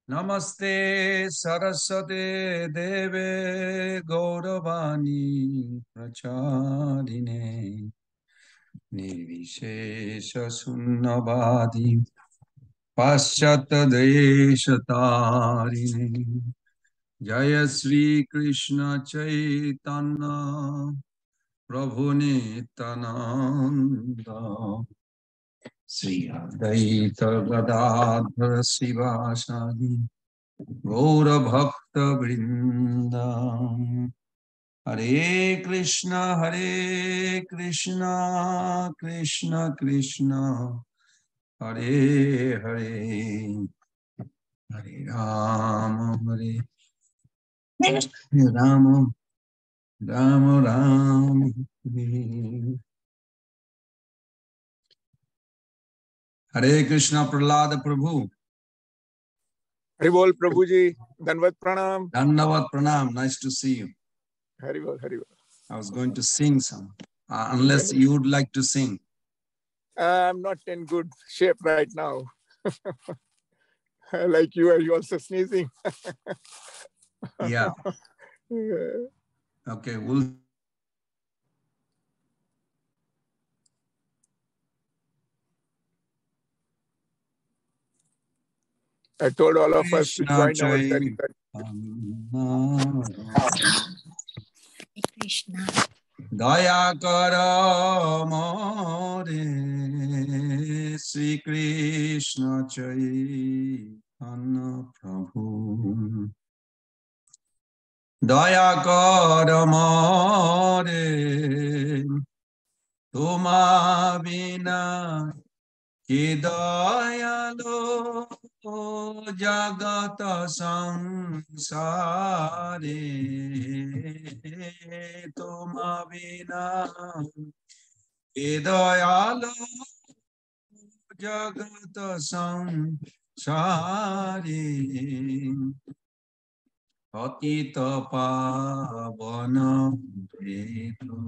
नमस्ते सरस्वते देवे गौरवाणी प्रचारिणे निर्विशेष शून्यवादी पाश्चात्य देशतारिणे जय श्री कृष्ण चैतन्य प्रभु नित्यानंद श्री अद्वैत गदाधर शिवासादि गौर भक्त वृंद हरे कृष्णा कृष्ण कृष्ण हरे हरे हरे राम राम राम राम हरे कृष्णा प्रहलाद प्रभु हरि बोल प्रभु जी, धन्यवाद प्रणाम. धन्यवाद प्रणाम. Nice to see you. Hari बोल, हरि बोल. I was going to sing some, unless you would like to sing. I'm not in good shape right now. Like you are also sneezing. Yeah. Okay, we'll. I told all of us to join our Krishna. Daya kara more Sri Krishna Chaitanya Prabhu. Daya kara more Tuma bina ki dayalo jagata samsare tuma bina ki dayalo jagata samsare patita pavana hetu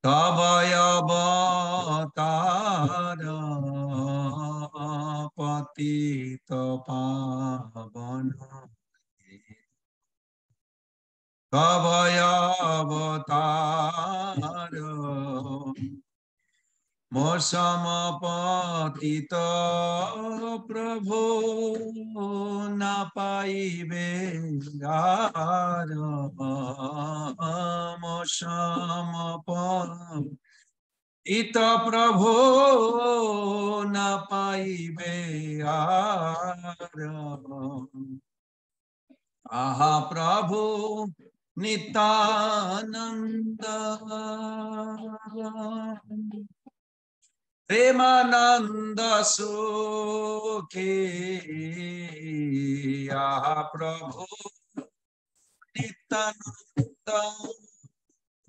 Tavaya Bhatara Patita Pavana Tavaya Bhatara Mosama Patita Prabhu Napaive Gara Mosama Patita Ita Prabhu na paibe ara. Aha Prabhu Nitananda Premananda Sukhi. Aha Prabhu Nitananda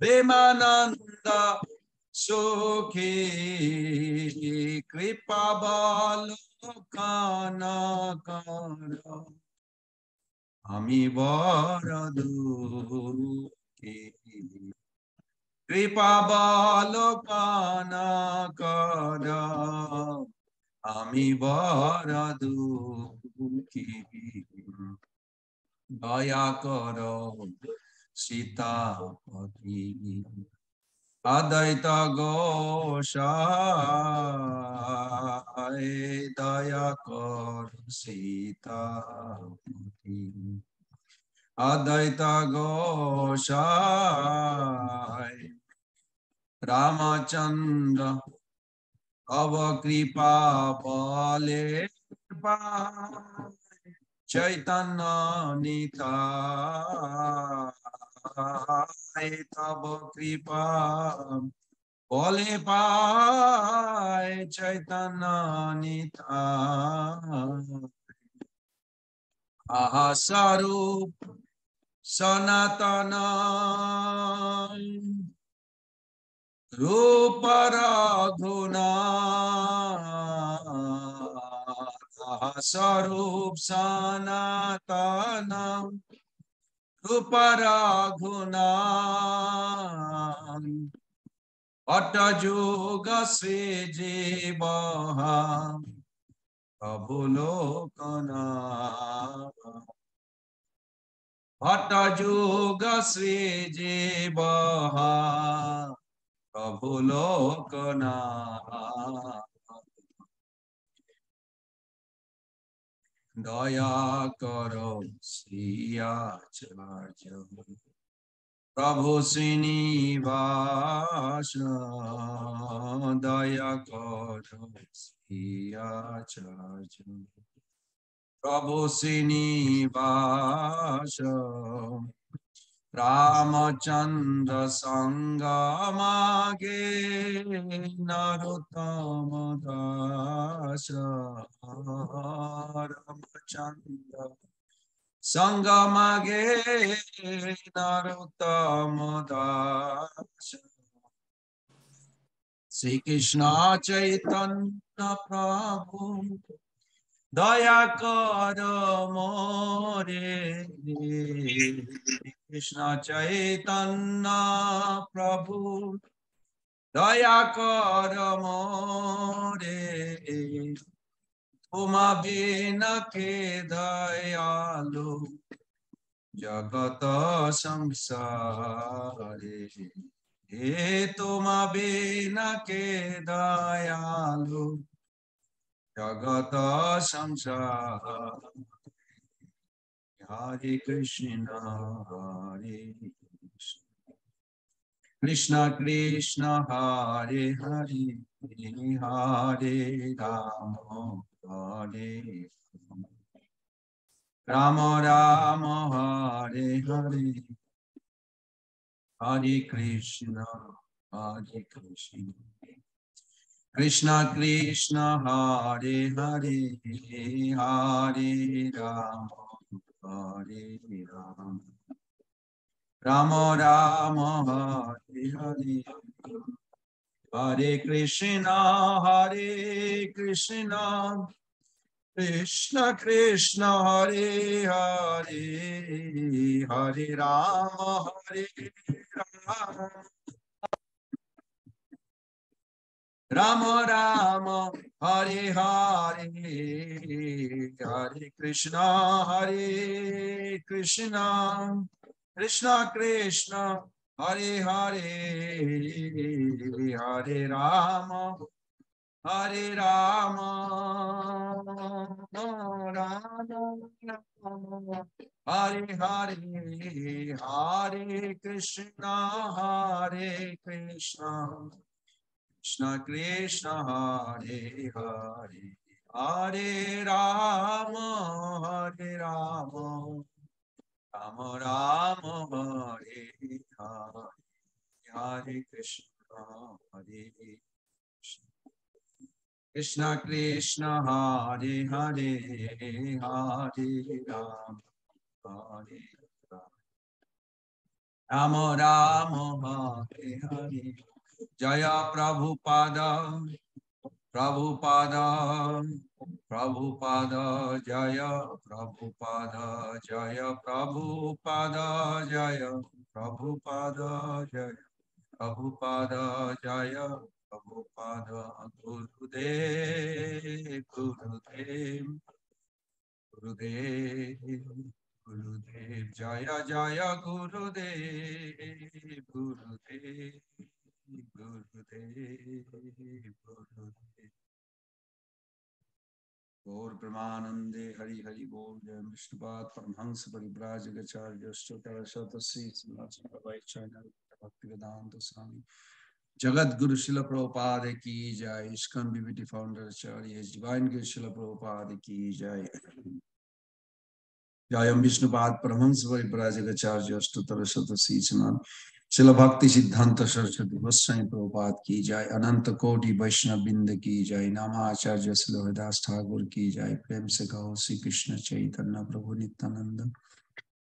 Premananda Sukhi Kripa Balokana Kara Ami Varadukhi Kripa Balokana Kara Ami Varadukhi Daya Karo Sitapati Adaita Goshai Daya Kor Sitapati Adaita Goshai Ramachandra Avakripa Pale Chaitanya Nitai Tava Kripa Bole Pai Chaitanya Nitai Ahasarup Sanatana Ruparaghuna Ahasarup Sanatana Ruparaghuna Atajuga Sri Jivaha प्रभु लोकनाथ भट्ट जुग श्री जीव प्रभु लोकनाथ दया करो श्री आचार्य प्रभु श्रीनिवास दया करो श्री आचार्य प्रभु श्रीनिवास रामचंद्र संग मागे नरोत्तम दास रामचंद्र संग मागे नरोत्तम दास श्री कृष्ण चैतन्य प्रभु दया कर मोरे कृष्ण चैतन्य प्रभु दया कर मोरे तुम बिन के दयालु जगत संसारे हे तुम बिन के दयालु जगत संसार हरे कृष्ण कृष्ण कृष्ण हरे हरे हरे राम हरे राम राम हरे हरे हरे कृष्ण कृष्ण कृष्ण हरे हरे हरे राम राम राम हरे हरे हरे कृष्ण कृष्ण कृष्ण हरे हरे हरे राम राम राम हरे हरे हरे कृष्ण कृष्ण कृष्ण हरे हरे हरे राम राम हरे हरे हरे कृष्ण कृष्ण कृष्ण हरे हरे हरे राम राम राम हरे हरे हरे कृष्ण कृष्ण कृष्ण हरे हरे हरे राम राम राम हरे हरे जय प्रभुपाद प्रभुपाद प्रभुपाद जय प्रभुपाद जय प्रभुपाद जय प्रभुपाद जय प्रभुपाद जय प्रभुपाद गुरुदेव गुरुदेव गुरुदेव गुरुदेव जय जय गुरुदेव गुरुदेव गुरुदेव गुरुदेव गौर ब्रह्मानंदे हरि हरि बोल जय विष्णुपाद परमहंस परिव्राजकाचार्य भक्तिवेदांत स्वामी जगत गुरु शिल प्रभुपाद की जय इस्कॉन बीबीटी फाउंडर आचार्य डिवाइन गुरु शिल प्रभुपाद की जय जय विष्णुपाद परमहंस परिव्राजकाचार्य अष्टोत्तर शतसी शिल भक्ति सिद्धांत सरस्वती गोस्वामी प्रभुपाद की जय अनंत कोटि वैष्णव बिंद की जय नामाचार्य श्री हरिदास ठाकुर की जय प्रेम से कहो श्री कृष्ण चैतन्य प्रभु नित्यानंद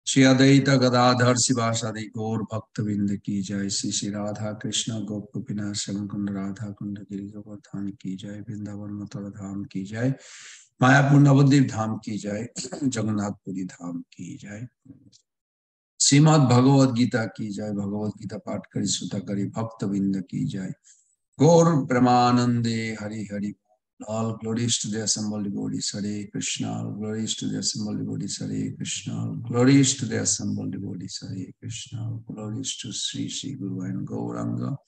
श्री अद्वैत गदाधर शिवासादि गौर भक्त बिंद की जय श्री श्री राधा कृष्ण गोप गोपीनाथ श्याम कुंड राधा कुंड गिरि गोवर्धन की जय वृंदावन मथुरा धाम की जय मायापुर नवद्वीप धाम की जय जगन्नाथपुरी धाम की जय श्रीमद् भगवद गीता की जय भगवद गीता पाठ करी श्रोता करी भक्त बिंद की जय गौर ब्रह्मानंदे Hari Hari All glories to the assembled devotees, Hare Krishna. All glories to the assembled devotees, Hare Krishna. All glories to the assembled devotees, Hare Krishna. All glories to Sri Guru and Gauranga.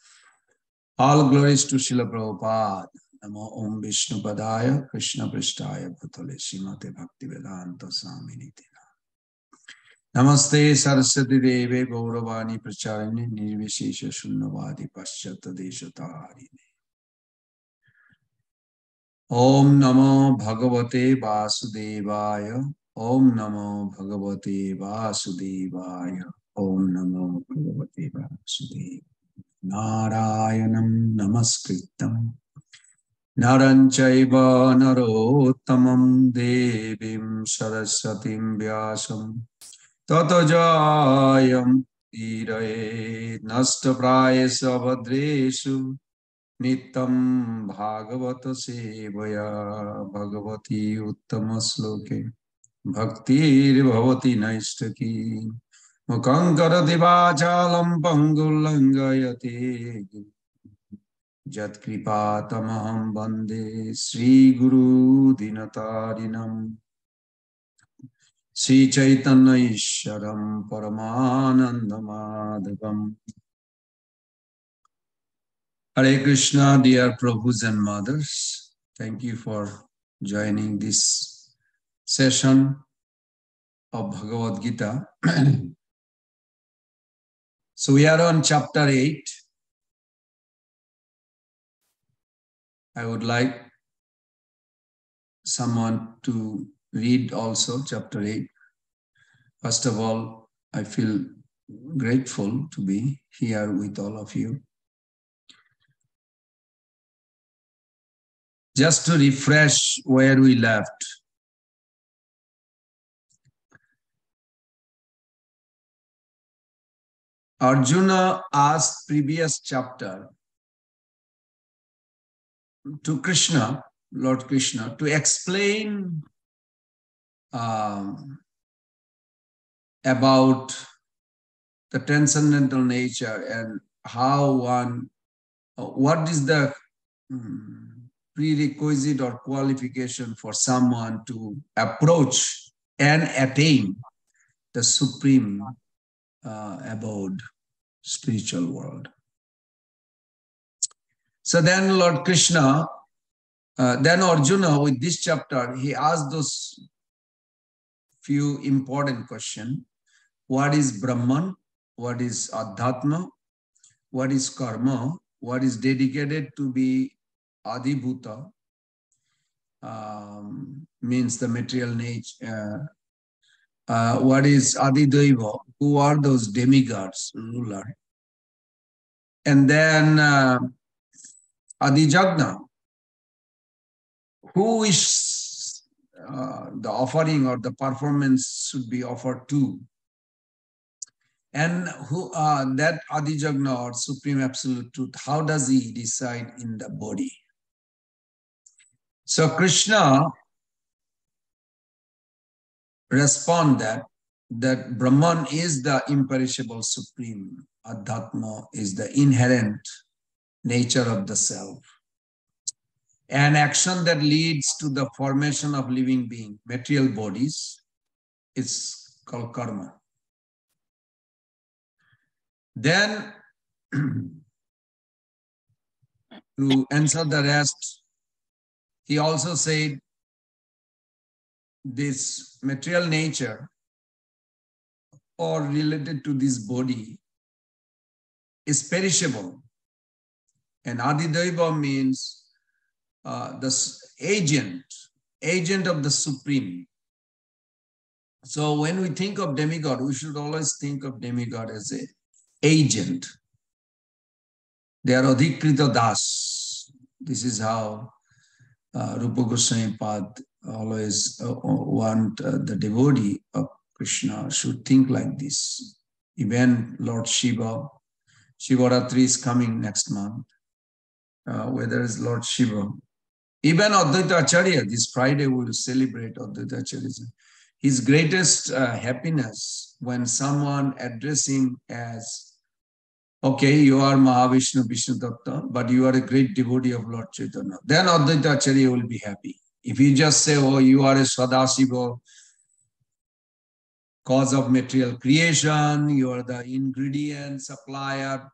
All glories to Srila Prabhupada. Namo Om Vishnu Padaya, Krishna Prishtaya Bhutale, Srimate Bhakti Vedanta Swaminiti. Namaste Saraswati Deve Gauravani Pracharini Nirvishesha Shunnavadi Paschata Deshatari. Om Namo Bhagavate Vasudevaya. Om Namo Bhagavate Vasudevaya. Om Namo Bhagavate Vasudevaya. Narayanam Namaskritam. Naranchaiva Narottamam Devim Saraswatim Vyasam. Tato Jayam Irae Nasta Prayesa Bhadreshu. Nitam Bhagavata Sevaya Bhagavati Uttama Sloke Bhaktir Bhavati Naistaki Mukankarati Vachalam Pangulangayate Jat Kripa Tamaham Bande Sri Guru Dinatarinam Sri Chaitanya Isharam Paramananda Madhavam. Hare Krishna, dear Prabhus and Mothers. Thank you for joining this session of Bhagavad Gita. So we are on chapter 8. I would like someone to read also chapter 8. First of all, I feel grateful to be here with all of you. Just to refresh where we left. Arjuna asked previous chapter to Krishna, Lord Krishna, to explain about the transcendental nature and how one, what is the prerequisite or qualification for someone to approach and attain the supreme abode, spiritual world. So then Lord Krishna, then Arjuna with this chapter, he asked those few important questions. What is Brahman? What is Adhatma? What is Karma? What is dedicated to be Adibhuta? Means the material nature. What is Adidaiva? Who are those demigods, ruler? And then Adijagna. Who is the offering or the performance should be offered to? And who that Adijagna or Supreme Absolute Truth, how does he reside in the body? So Krishna respond that Brahman is the imperishable supreme, Adhatma is the inherent nature of the self. An action that leads to the formation of living being, material bodies, is called karma. Then, to answer the rest, he also said this material nature or related to this body is perishable. And Adidaiva means the agent of the Supreme. So when we think of demigod, we should always think of demigod as an agent. They are Adhikrita Das. This is how Rupa Goswami Pad always want the devotee of Krishna should think like this. Even Lord Shiva, Shivaratri is coming next month. Where there is Lord Shiva. Even Advaita Acharya, this Friday we will celebrate Advaita Acharya. His greatest happiness when someone address him as okay, you are Mahavishnu Vishnu Tattva, but you are a great devotee of Lord Chaitanya. Then Advaita Acharya will be happy. If you just say, oh, you are a Sadasiva, cause of material creation, you are the ingredient supplier,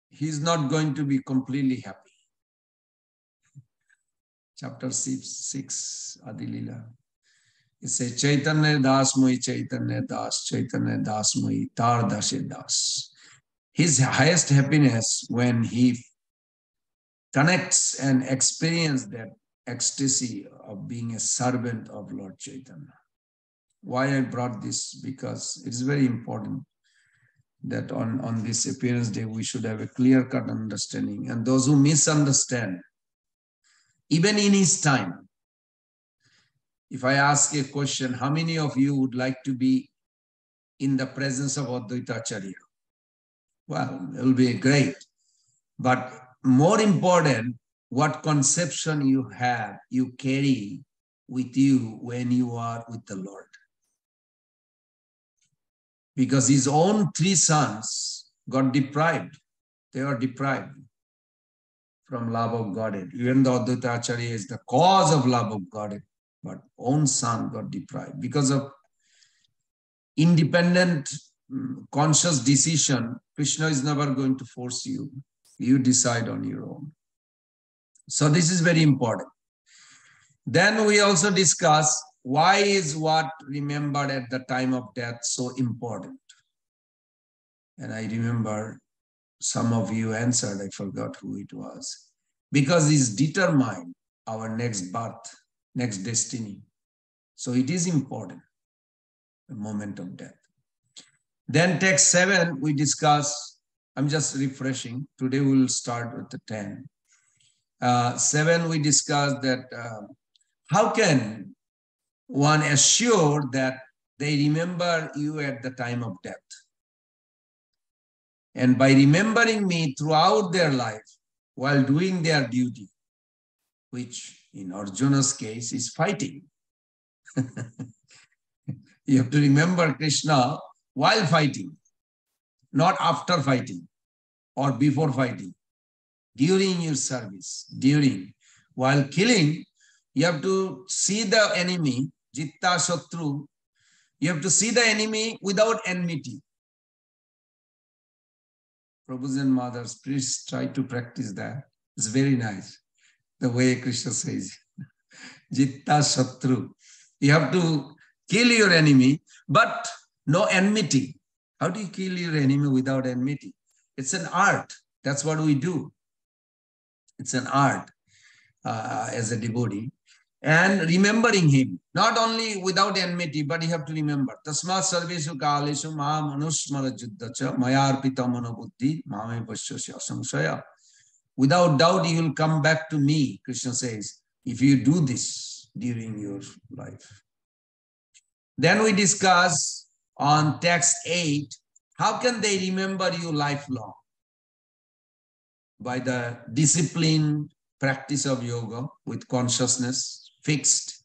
he's not going to be completely happy. Chapter 6, Adilila. It says, Chaitanya Das Moi, Chaitanya Das Moi, Tar Dashe Das. His highest happiness when he connects and experiences that ecstasy of being a servant of Lord Chaitanya. Why I brought this? Because it's very important that on this appearance day, we should have a clear-cut understanding. And those who misunderstand, even in his time, if I ask a question, how many of you would like to be in the presence of Advaita Acharya? Well, it will be great. But more important, what conception you have, you carry with you when you are with the Lord. Because his own 3 sons got deprived. They were deprived from love of Godhead. Even though Advaita Acharya is the cause of love of Godhead, but own son got deprived because of independent, conscious decision. Krishna is never going to force you. You decide on your own. So this is very important. Then we also discuss why is what remembered at the time of death so important. And I remember some of you answered, I forgot who it was. Because it's determined our next birth, next destiny. So it is important, the moment of death. Then text 7, we discuss, I'm just refreshing. Today we'll start with the 10. 7, we discuss that how can one assure that they remember you at the time of death? And by remembering me throughout their life while doing their duty, which in Arjuna's case is fighting. You have to remember Krishna while fighting, not after fighting or before fighting. During your service, while killing, you have to see the enemy, Jitta Shatru. You have to see the enemy without enmity. Prabhus and mothers, please try to practice that. It's very nice. The way Krishna says, Jitta Shatru. You have to kill your enemy, but no enmity. How do you kill your enemy without enmity? It's an art. That's what we do. It's an art as a devotee. And remembering him, not only without enmity, but you have to remember. Tasmat sarvesu kalesu ma manusmara juddhacha mayarpita manobuddhi mame pasyasya samsaya. Without doubt, you will come back to me, Krishna says, if you do this during your life. Then we discuss on text 8, how can they remember you lifelong? By the discipline, practice of yoga with consciousness fixed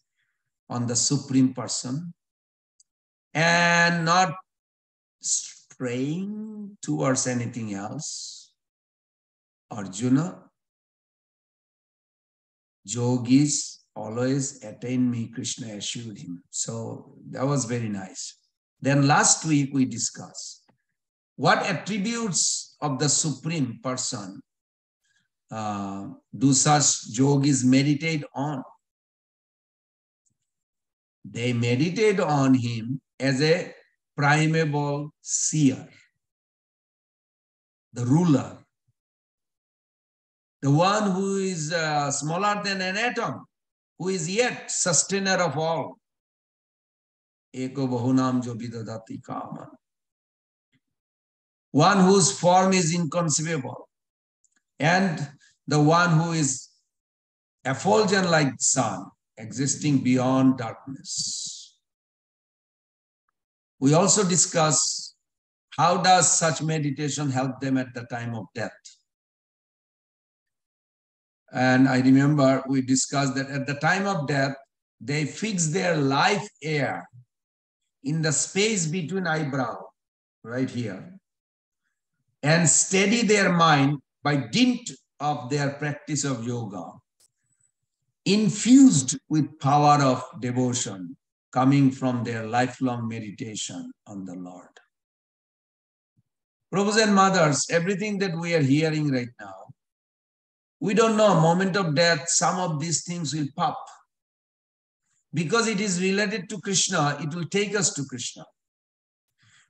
on the Supreme Person and not straying towards anything else. Arjuna, yogis always attain me, Krishna assured him. So that was very nice. Then last week we discussed what attributes of the Supreme Person do such yogis meditate on. They meditate on him as a primeval seer, the ruler, the one who is smaller than an atom, who is yet sustainer of all. Eko bahunam jo vidadati kaman. One whose form is inconceivable, and the one who is effulgent like sun, existing beyond darkness. We also discuss how does such meditation help them at the time of death. And I remember we discussed that at the time of death, they fix their life air in the space between eyebrow, right here, and steady their mind by dint of their practice of yoga, infused with power of devotion coming from their lifelong meditation on the Lord. Prabhus and mothers, everything that we are hearing right now, we don't know, moment of death, some of these things will pop. Because it is related to Krishna, it will take us to Krishna.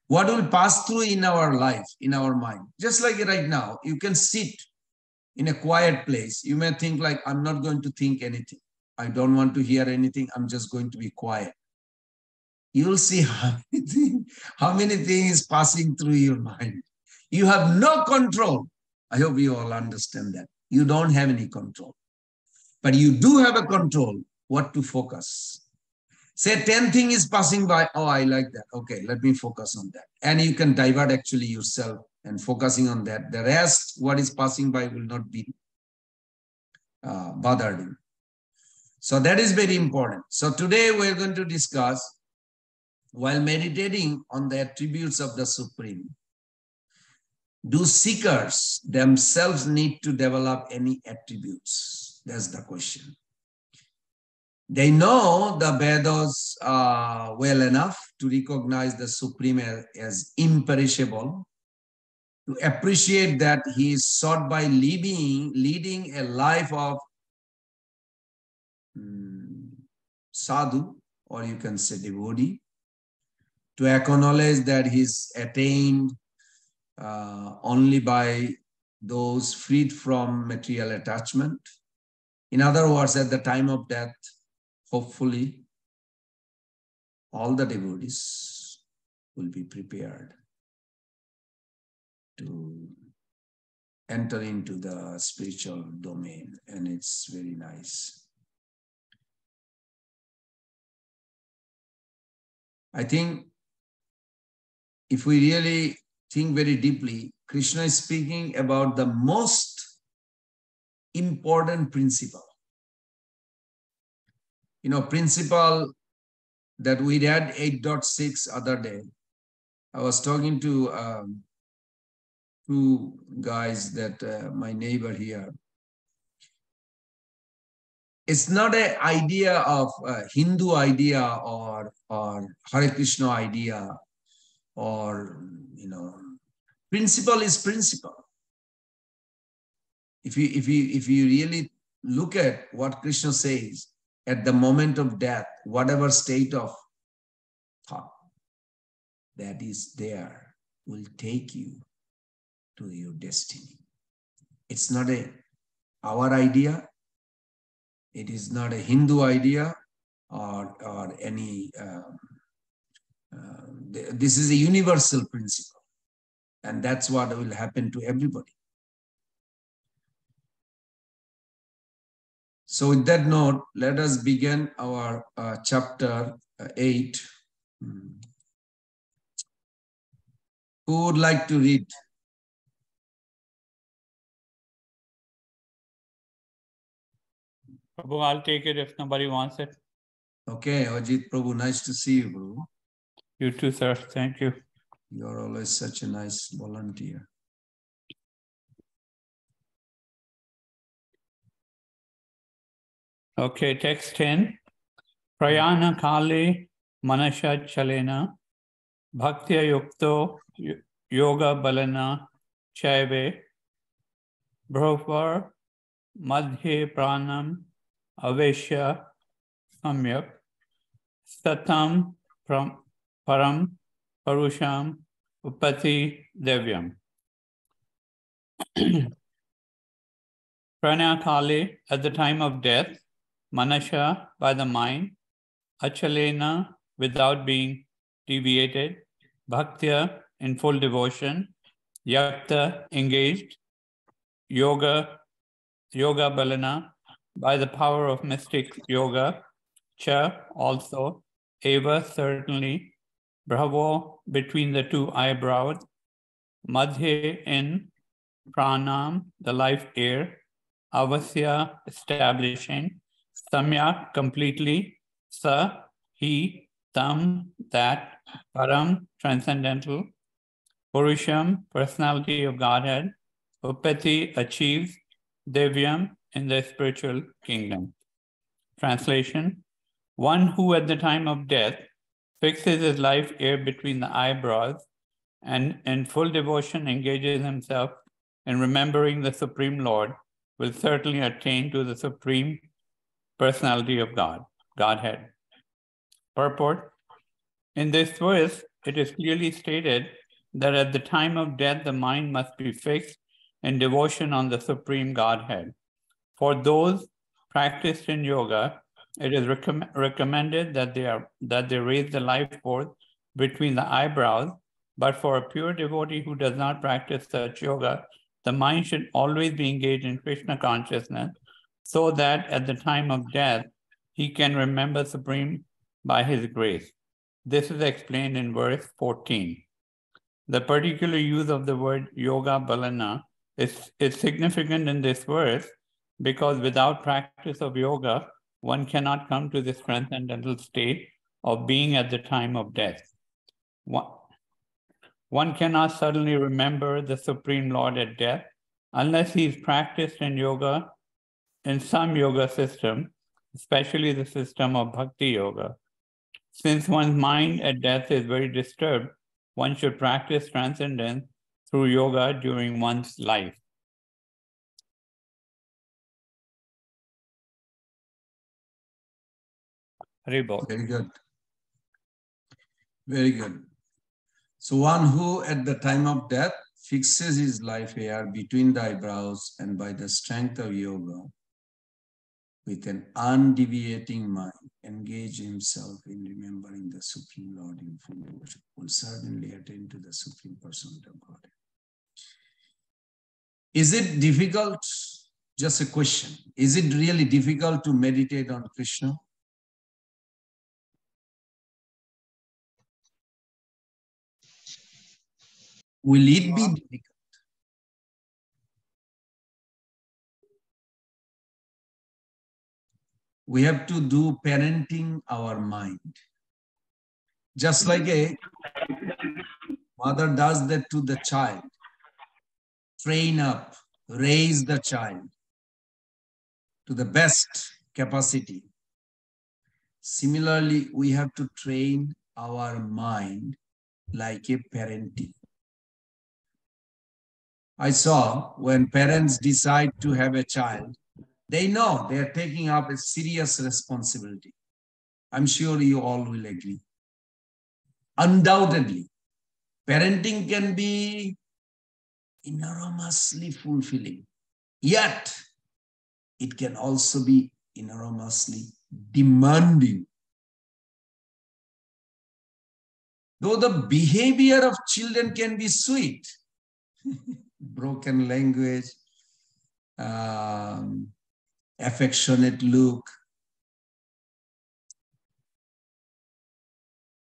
What will pass through in our life, in our mind? Just like right now, you can sit in a quiet place. You may think like, I'm not going to think anything. I don't want to hear anything. I'm just going to be quiet. You will see how many things passing through your mind. You have no control. I hope you all understand that. You don't have any control. But you do have a control what to focus. Say 10 things is passing by. Oh, I like that. Okay, let me focus on that. And you can divert actually yourself and focusing on that. The rest, what is passing by will not be bothered you. So that is very important. So today we're going to discuss, while meditating on the attributes of the Supreme, do seekers themselves need to develop any attributes? That's the question. They know the Vedas well enough to recognize the Supreme as imperishable, to appreciate that he is sought by leading a life of sadhu, or you can say devotee, to acknowledge that he is attained only by those freed from material attachment. In other words, at the time of death, hopefully, all the devotees will be prepared to enter into the spiritual domain, and it's very nice. I think if we really think very deeply, Krishna is speaking about the most important principle. You know, principle that we read 8.6 other day. I was talking to two guys that my neighbor here. It's not an idea of Hindu idea or Hare Krishna idea, or, you know, principle is principle. If you really look at what Krishna says, at the moment of death, whatever state of thought that is there will take you to your destiny. It's not our idea. It is not a Hindu idea or any. This is a universal principle, and that's what will happen to everybody. So with that note, let us begin our chapter 8. Who would like to read? Prabhu, I'll take it if nobody wants it. Okay, Ajit Prabhu, nice to see you, Prabhu. You too, sir. Thank you. You're always such a nice volunteer. Okay, text 10. Prayana kale manasha chalena bhaktya yukto yoga balana chaive bhrovar madhye pranam aveshya samyak satam param parusham upati devyam. Prana kale, at the time of death, manasha, by the mind, achalena, without being deviated, bhaktya, in full devotion, yakta, engaged, yoga balana, by the power of mystic yoga, cha, also, eva, certainly, bravo, between the two eyebrows, madhye, in, pranam, the life air, avasya, establishing, samyak, completely, sa, he, tam, that, param, transcendental, Purusham, personality of Godhead. Upati achieves Divyam in the spiritual kingdom. Translation: one who at the time of death fixes his life here between the eyebrows and in full devotion engages himself in remembering the Supreme Lord will certainly attain to the Supreme Personality of Godhead. Purport: in this verse, it is clearly stated that at the time of death, the mind must be fixed in devotion on the Supreme Godhead. For those practiced in yoga, it is recommended that they raise the life force between the eyebrows. But for a pure devotee who does not practice such yoga, the mind should always be engaged in Krishna consciousness, so that at the time of death, he can remember Supreme by his grace. This is explained in verse 14. The particular use of the word yoga balana is significant in this verse because without practice of yoga, one cannot come to this transcendental state of being at the time of death. One cannot suddenly remember the Supreme Lord at death unless he is practiced in yoga, in some yoga system, especially the system of bhakti yoga. Since one's mind at death is very disturbed, one should practice transcendence through yoga during one's life. Haribol. Very good. Very good. So one who at the time of death fixes his life here between the eyebrows and by the strength of yoga, with an undeviating mind, engage himself in remembering the Supreme Lord in full devotion, will certainly attain to the Supreme Personality of God. Is it difficult? Just a question. Is it really difficult to meditate on Krishna? Will it be difficult? We have to do parenting our mind. Just like a mother does that to the child. Train up, raise the child to the best capacity. Similarly, we have to train our mind like a parenting. I saw when parents decide to have a child, they know they are taking up a serious responsibility. I'm sure you all will agree. Undoubtedly, parenting can be enormously fulfilling, yet it can also be enormously demanding. Though the behavior of children can be sweet, broken language, affectionate look,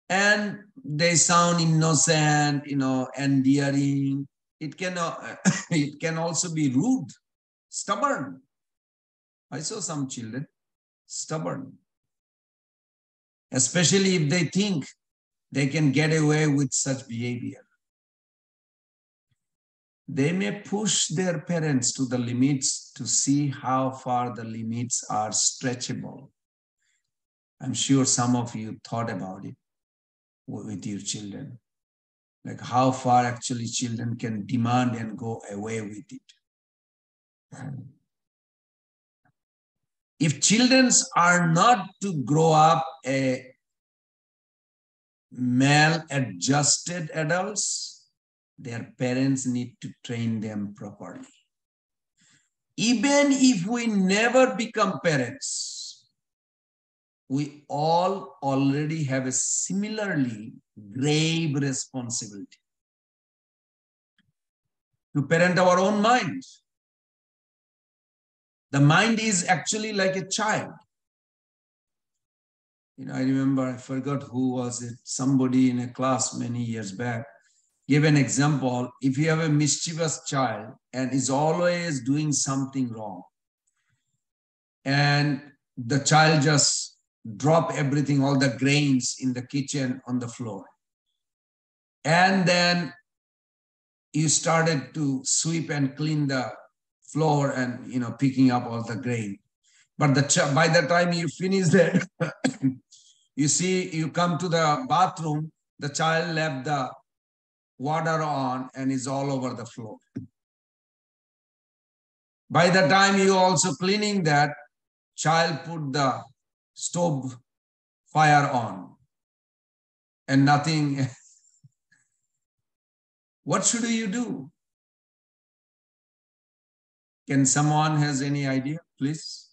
and they sound innocent, endearing. It can also be rude, stubborn. I saw some children stubborn, especially if they think they can get away with such behavior. They may push their parents to the limits to see how far the limits are stretchable. I'm sure some of you thought about it with your children, like how far actually children can demand and go away with it. If children are not to grow up a maladjusted adults, their parents need to train them properly. Even if we never become parents, we all already have a similarly grave responsibility to parent our own mind. The mind is actually like a child. I remember, I forgot who was it, somebody in a class many years back gave an example. If you have a mischievous child and is always doing something wrong, and the child just drop everything, all the grains in the kitchen on the floor, and then you started to sweep and clean the floor and, picking up all the grain. But by the time you finish that, you come to the bathroom, the child left the water on and is all over the floor. By the time you also cleaning that, child put the stove fire on and nothing. What should you do? Can someone has any idea, please?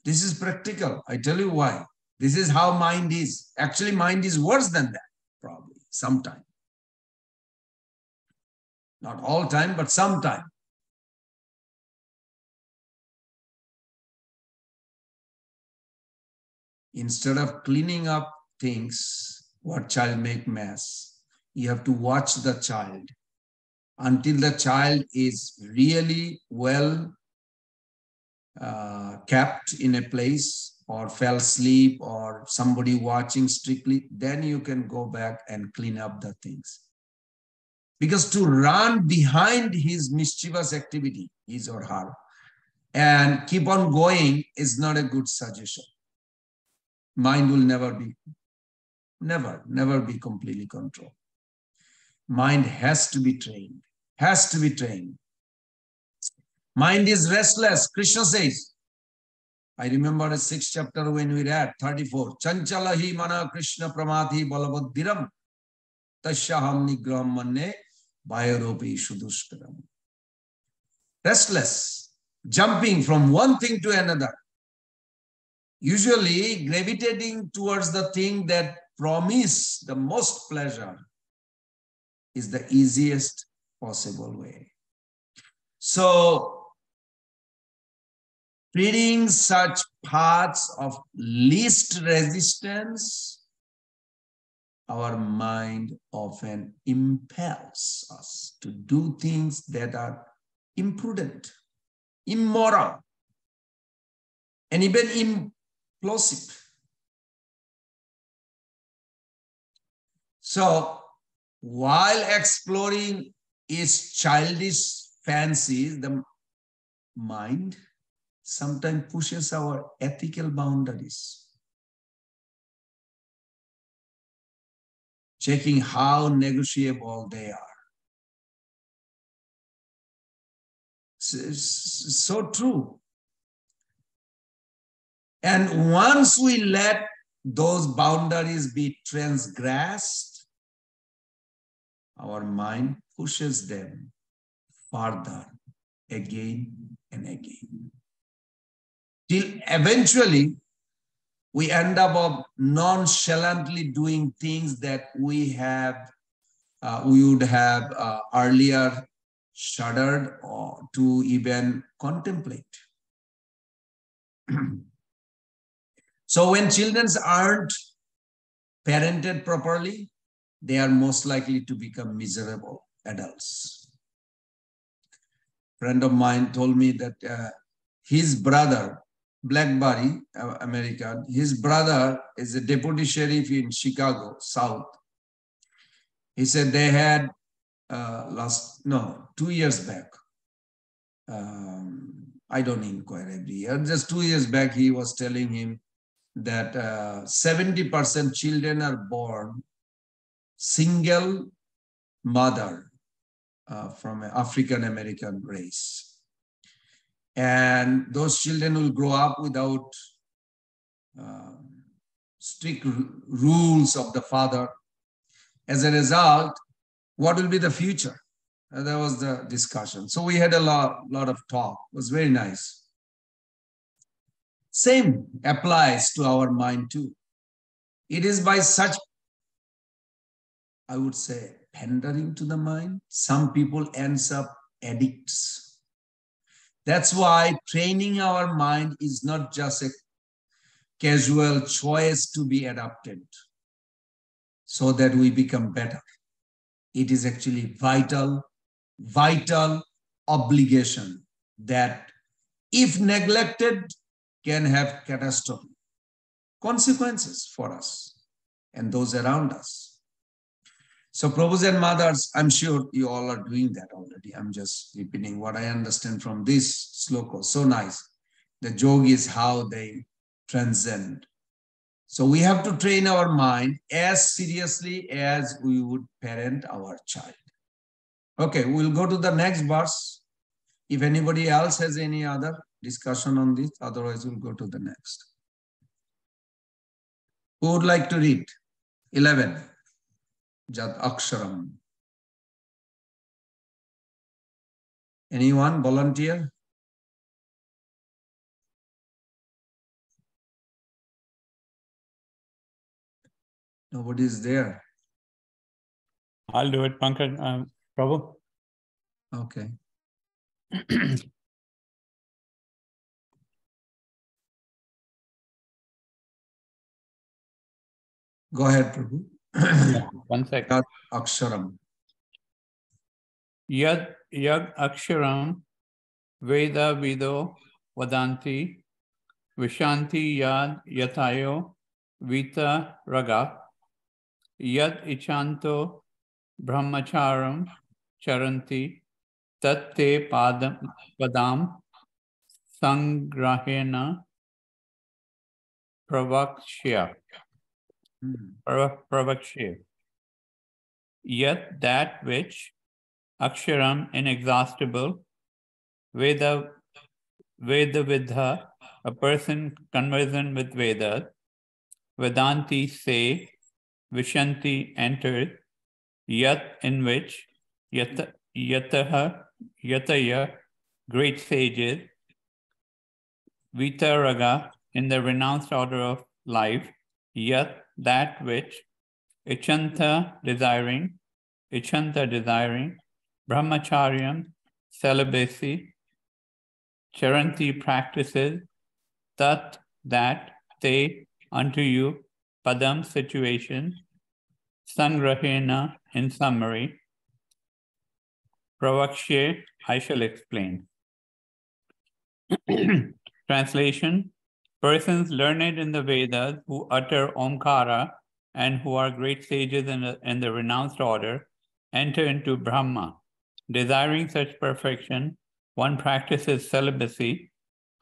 This is practical. I tell you why. This is how mind is. Actually, mind is worse than that, probably, sometime. Not all time, but sometime. Instead of cleaning up things, what child make mess, you have to watch the child until the child is really well kept in a place or fell asleep or somebody watching strictly, then you can go back and clean up the things. Because to run behind his mischievous activity, his or her, and keep on going is not a good suggestion. Mind will never be completely controlled. Mind has to be trained, Mind is restless. Krishna says, I remember the 6th chapter when we read 34, Chanchalahi mana Krishna pramadhi balabadhiram tasyaham nigraham manne vayaropi shudushkaram. Restless, jumping from one thing to another. Usually gravitating towards the thing that promise the most pleasure is the easiest possible way. So, treating such paths of least resistance, our mind often impels us to do things that are imprudent, immoral, and even implausible. So, while exploring its childish fancies, the mind sometimes pushes our ethical boundaries, checking how negotiable they are. So true. And once we let those boundaries be transgressed, our mind pushes them further again and again. Till eventually we end up nonchalantly doing things that we would have earlier shuddered or to even contemplate. So when children aren't parented properly, they are most likely to become miserable adults. A friend of mine told me that his brother, Blackberry, American, his brother is a deputy sheriff in Chicago, South. He said they had 2 years back. I don't inquire every year. Just 2 years back, he was telling him that 70% children are born single mother from an African American race. And those children will grow up without strict rules of the father. As a result, what will be the future? That was the discussion. So we had a lot of talk. It was very nice. Same applies to our mind too. It is by such, I would say, pandering to the mind, some people ends up addicts. That's why training our mind is not just a casual choice to be adopted so that we become better. It is actually vital obligation that if neglected can have catastrophe. consequences for us and those around us. So Prabhus and mothers, I'm sure you all are doing that already. I'm just repeating what I understand from this sloka. So nice. The yogi is how they transcend. So we have to train our mind as seriously as we would parent our child. Okay, we'll go to the next verse. If anybody else has any other discussion on this, otherwise we'll go to the next. Who would like to read? 11. Jat Aksharam. Anyone volunteer? Nobody is there. I'll do it, Pankaj. Prabhu. Okay. Go ahead, Prabhu. Yeah, 1 second. Jat Aksharam. Yad Aksharam Veda Vido Vadanti Vishanti Yad Yatayo Vita Raga Yad Ichanto Brahmacharam Charanti Tatte Padam Sangrahena Pravakshya. Yet that which Aksharam inexhaustible, Veda Vidha, a person conversant with Vedas, Vedanti say, Vishanti enters, Yat in which, Yataya, great sages, Vitaraga, in the renounced order of life, Yat, that which, Ichanta desiring, Brahmacharyam, celibacy, Charanti practices, Tat, that, Te, unto you, Padam, situation, Sangrahena, in summary, Pravakshe, I shall explain. Translation: persons learned in the Vedas who utter Omkara and who are great sages in the renounced order enter into Brahma. Desiring such perfection, one practices celibacy.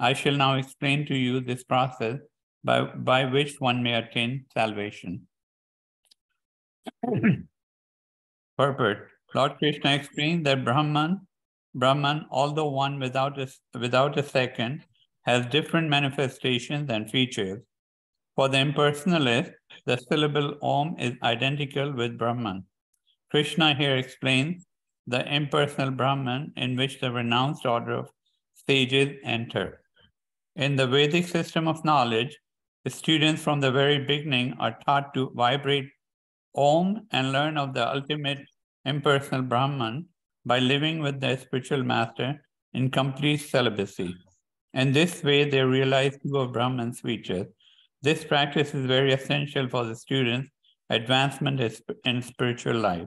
I shall now explain to you this process by which one may attain salvation. Purport: Lord Krishna explained that Brahman, although one without a second, has different manifestations and features. For the impersonalist, the syllable Om is identical with Brahman. Krishna here explains the impersonal Brahman in which the renounced order of sages enter. In the Vedic system of knowledge, the students from the very beginning are taught to vibrate Om and learn of the ultimate impersonal Brahman by living with their spiritual master in complete celibacy. In this way, they realize two of Brahman's features. This practice is very essential for the student's advancement in spiritual life.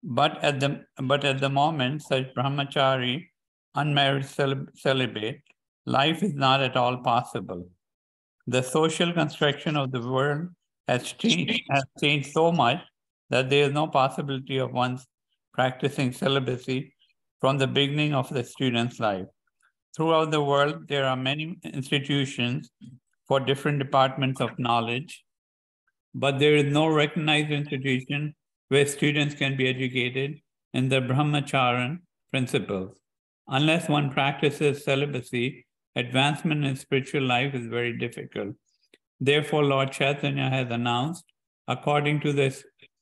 But at the moment, such brahmachari, unmarried celibate, life is not at all possible. The social construction of the world has changed so much that there is no possibility of one's practicing celibacy from the beginning of the student's life. Throughout the world, there are many institutions for different departments of knowledge, but there is no recognized institution where students can be educated in the brahmacharan principles. Unless one practices celibacy, advancement in spiritual life is very difficult. Therefore, Lord Chaitanya has announced, according to the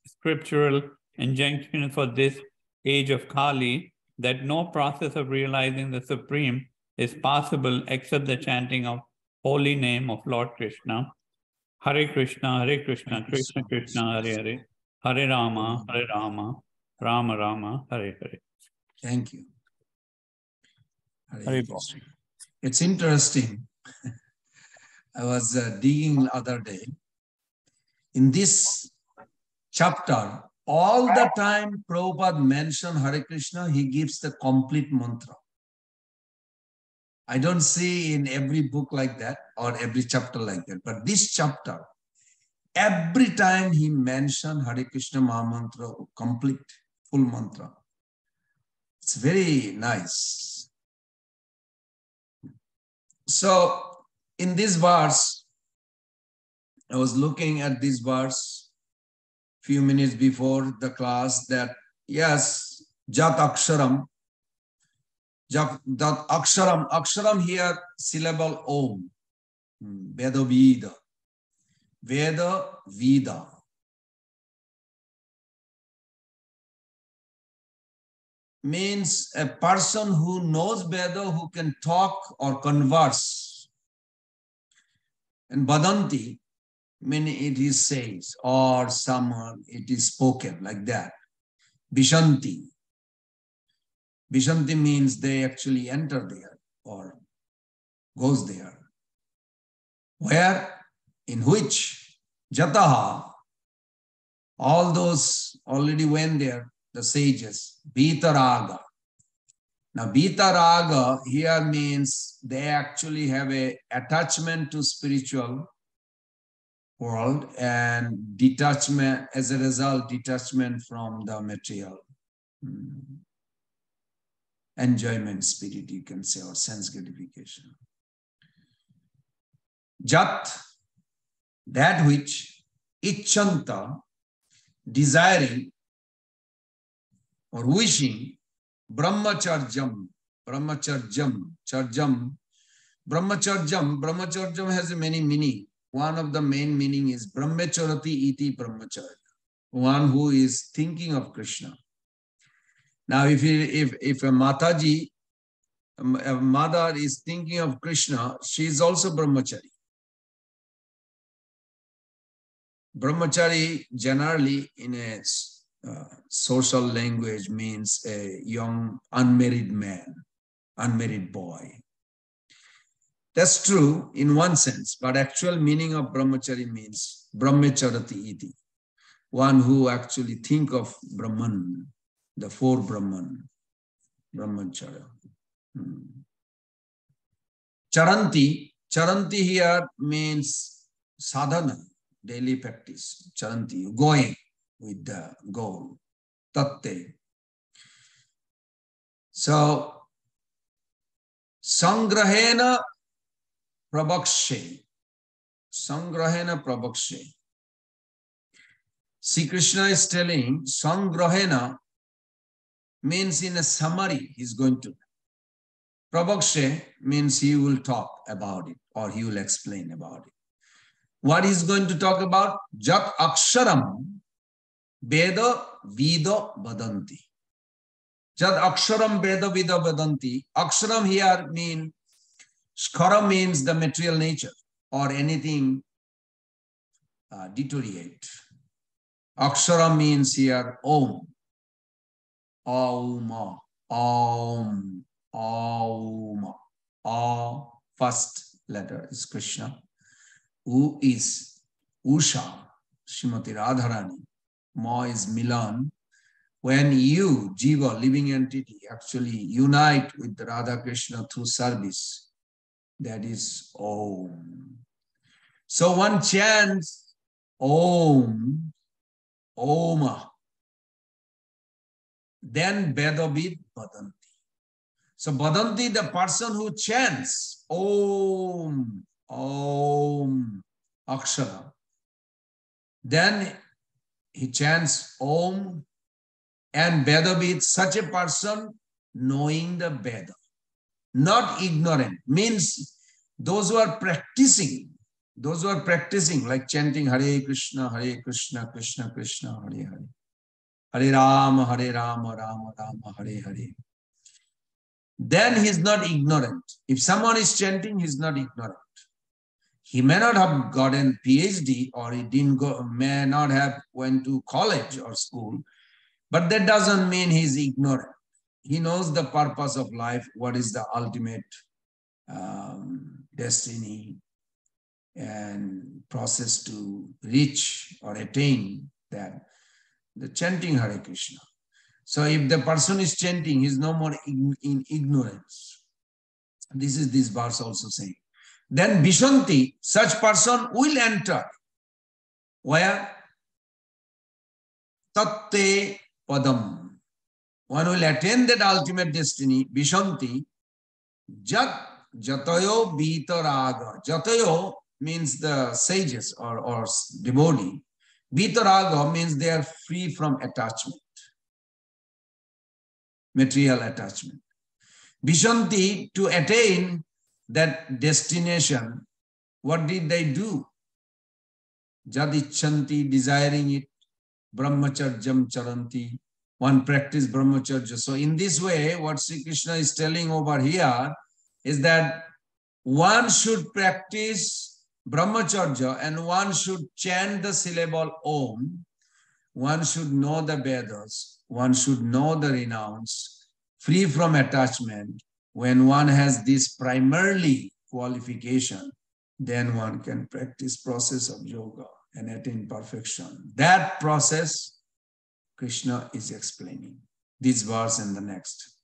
scriptural injunction for this age of Kali, that no process of realizing the Supreme is possible except the chanting of holy name of Lord Krishna. Hare Krishna, Krishna Krishna, Hare Hare, Hare Rama, Rama Rama, Hare Hare. Thank you. Hare It's interesting. I was digging the other day. In this chapter, all the time Prabhupada mentioned Hare Krishna, he gives the complete mantra. I don't see in every book like that or every chapter like that. But this chapter, every time he mentioned Hare Krishna Mahamantra, complete, full mantra. It's very nice. So in this verse, I was looking at this verse few minutes before the class that yes, Jat Aksharam, Aksharam here, syllable Om, Veda Vida. Veda Vida. Means a person who knows Veda, who can talk or converse. And Badanti, meaning it is says, or someone, it is spoken like that. Vishanti. Vishanti means they actually enter there or goes there. Where? In which? Jataha. All those already went there, the sages. Vitaraga. Now, Vitaraga here means they actually have a attachment to spiritual world and detachment, as a result, detachment from the material. Enjoyment spirit, you can say, or sense gratification. Jat, that which, Ichchanta, desiring or wishing, Brahmacharjam, Charjam. Brahmacharjam has many meaning. One of the main meaning is Brahmacharati iti Brahmacharya, one who is thinking of Krishna. Now, if a Mataji, a mother is thinking of Krishna, she is also Brahmachari. Brahmachari generally in a social language means a young unmarried man, unmarried boy. That's true in one sense, but actual meaning of Brahmachari means Brahmacharati iti, one who actually think of Brahman, the four Brahman, Brahmacharya. Charanti here means sadhana, daily practice. Charanti, going with the goal. Tatte. So, Sangrahena Prabhakshe. Sangrahena Prabhakshe. Sri Krishna is telling Sangrahena means in a summary he's going to. Prabhakshe means he will talk about it or he will explain about it. What he's going to talk about? Jat Aksharam Veda Vida Vadanti. Jat Aksharam Veda Vida Vadanti. Aksharam here means, Skara means the material nature or anything deteriorate. Akshara means here Om. Auma. Om. Auma. A first letter is Krishna. U is Usha, Srimati Radharani. Ma is Milan. When you, Jiva, living entity, actually unite with the Radha Krishna through service, that is Om. So one chants Om, Oma, then Vedavid Badanti. So Badanti, the person who chants Om, Om, Akshara, then he chants Om and Vedavid, such a person knowing the Veda, not ignorant, means those who are practicing like chanting Hare Krishna, Krishna Krishna, Hare Hare, Hare Rama, Rama Rama, Hare Hare. Then he is not ignorant. If someone is chanting, he is not ignorant. He may not have gotten PhD or he may not have went to college or school, but that doesn't mean he is ignorant. He knows the purpose of life, what is the ultimate destiny and process to reach or attain that. The chanting Hare Krishna. So if the person is chanting, he is no more in ignorance. This is this verse also saying. Then Vishanti, such person will enter. Where? Tatte Padam. One will attain that ultimate destiny. Vishanti, Jat Jatayo Vitaraga. Jatayo means the sages or devotee. Vitaraga means they are free from attachment, material attachment. Vishanti, to attain that destination, what did they do? Jadichanti, desiring it. Brahmacharjam charanti. One practice brahmacharya. So in this way, what Sri Krishna is telling over here is that one should practice brahmacharya and one should chant the syllable Om. One should know the Vedas. One should know the renounce, free from attachment. When one has this primarily qualification, then one can practice process of yoga and attain perfection. That process, Krishna is explaining. This verse and the next.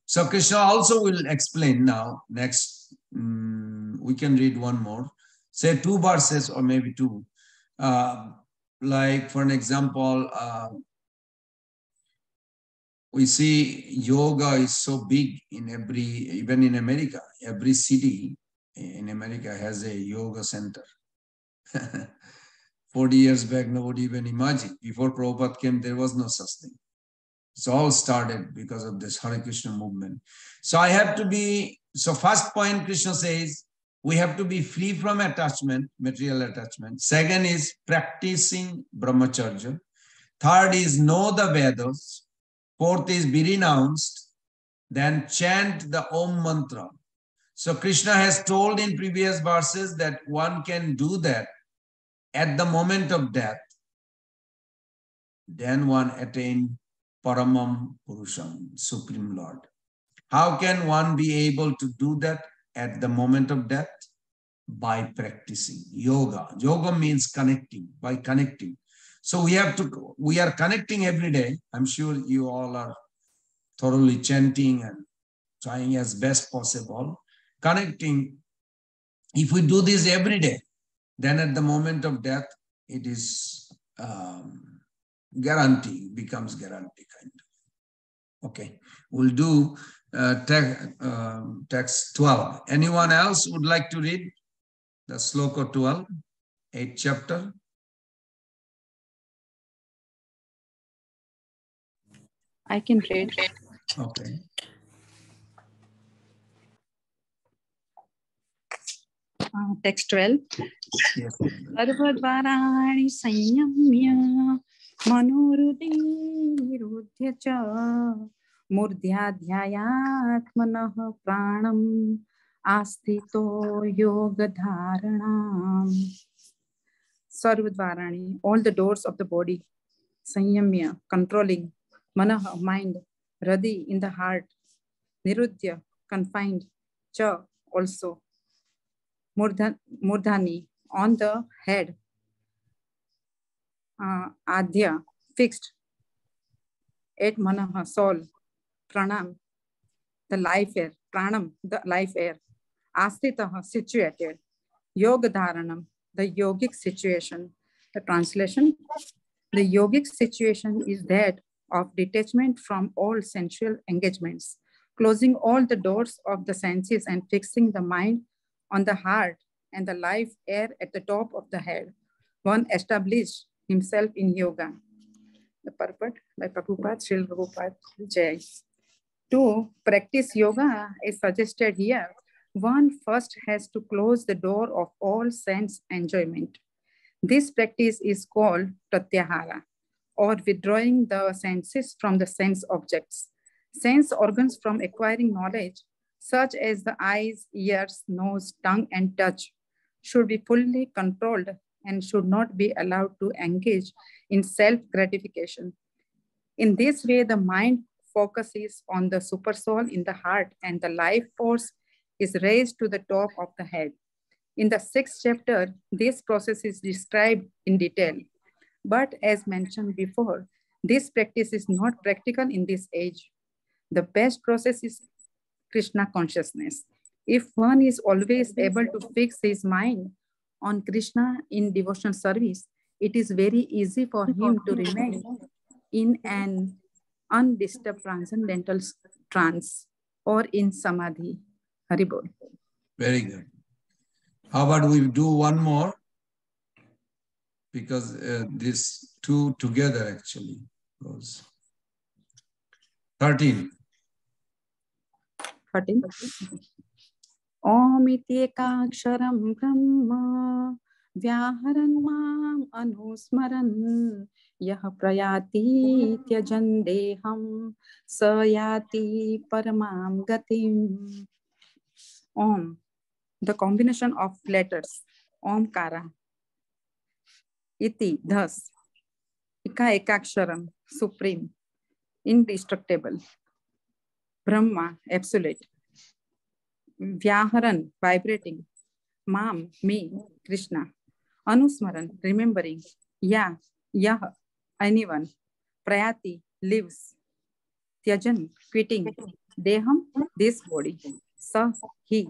So Krishna also will explain now. Next, we can read one more. Say 2 verses or maybe 2. Like for an example, we see yoga is so big in even in America. Every city in America has a yoga center. 40 years back, nobody even imagined. Before Prabhupada came, there was no such thing. It's all started because of this Hare Krishna movement. So I have to be, so first point Krishna says, we have to be free from attachment, material attachment. Second is practicing brahmacharya. Third is know the Vedas. Fourth is be renounced. Then chant the Om mantra. So Krishna has told in previous verses that one can do that at the moment of death. Then one attain Paramam Purusham, Supreme Lord. How can one be able to do that at the moment of death? By practicing yoga. Yoga means connecting, by connecting. So we are connecting every day. I'm sure you all are thoroughly chanting and trying as best possible. Connecting, if we do this every day, then at the moment of death, it is guarantee, becomes guarantee kind of. Okay, we'll do text 12. Anyone else would like to read the sloka 12, 8th chapter? I can read. Okay. Text 12. Yes. Sarvadvarani sanyamya manoruti nirodhya cha murdhyadhyayatmanah pranam astito yogadharanam. Sarvadvarani, all the doors of the body. Sanyamya, controlling. Manah, mind. Radhi, in the heart. Nirudhya, confined. Cha, also. Murdhani, on the head. Adhya, fixed. Et Manaha, soul. Pranam, the life air. Pranam, the life air. Astitaha, situated. Yoga Dharanam, the yogic situation. The translation, the yogic situation is that of detachment from all sensual engagements, closing all the doors of the senses and fixing the mind on the heart and the life air at the top of the head. One established himself in yoga. The purport by Prabhupada, Srila Prabhupada Jai. To practice yoga is suggested here. One first has to close the door of all sense enjoyment. This practice is called pratyahara, or withdrawing the senses from the sense objects. Sense organs from acquiring knowledge, such as the eyes, ears, nose, tongue, and touch, should be fully controlled and should not be allowed to engage in self-gratification. In this way, the mind focuses on the supersoul in the heart and the life force is raised to the top of the head. In the 6th chapter, this process is described in detail. But as mentioned before, this practice is not practical in this age. The best process is Krishna consciousness. If one is always able to fix his mind on Krishna in devotional service, it is very easy for him to remain in an undisturbed transcendental trance or in samadhi. Haribol. Very good. How about we do one more? Because these two together actually goes. 13. 13. Om ityekaksharam brahma vyaharan mam anusmaran yah prayati tyajan deham sayati paramam gatim. Om, the combination of letters Omkara, iti, thus, ekaksharam, supreme, indestructible, Brahma, absolute, Vyaharan, vibrating, Mam, me, Krishna, Anusmaran, remembering, Yah, anyone, Prayati, lives, Tyajan, quitting, Deham, this body, Sa, he,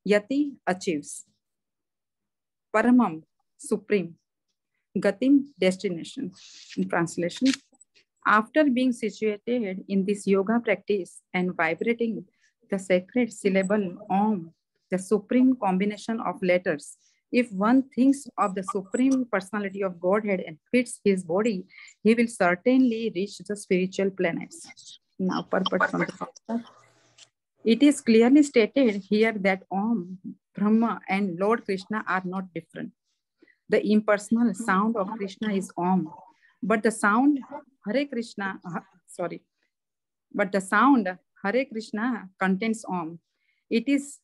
Yati, achieves, Paramam, supreme, Gatim, destination. In translation, after being situated in this yoga practice and vibrating the sacred syllable Om, the supreme combination of letters, if one thinks of the supreme personality of Godhead and quits his body, he will certainly reach the spiritual planets. Now, purport from the Bhagavad. It is clearly stated here that Om, Brahma, and Lord Krishna are not different. The impersonal sound of Krishna is Om, but the sound Hare Krishna, but the sound Hare Krishna contains Om. It is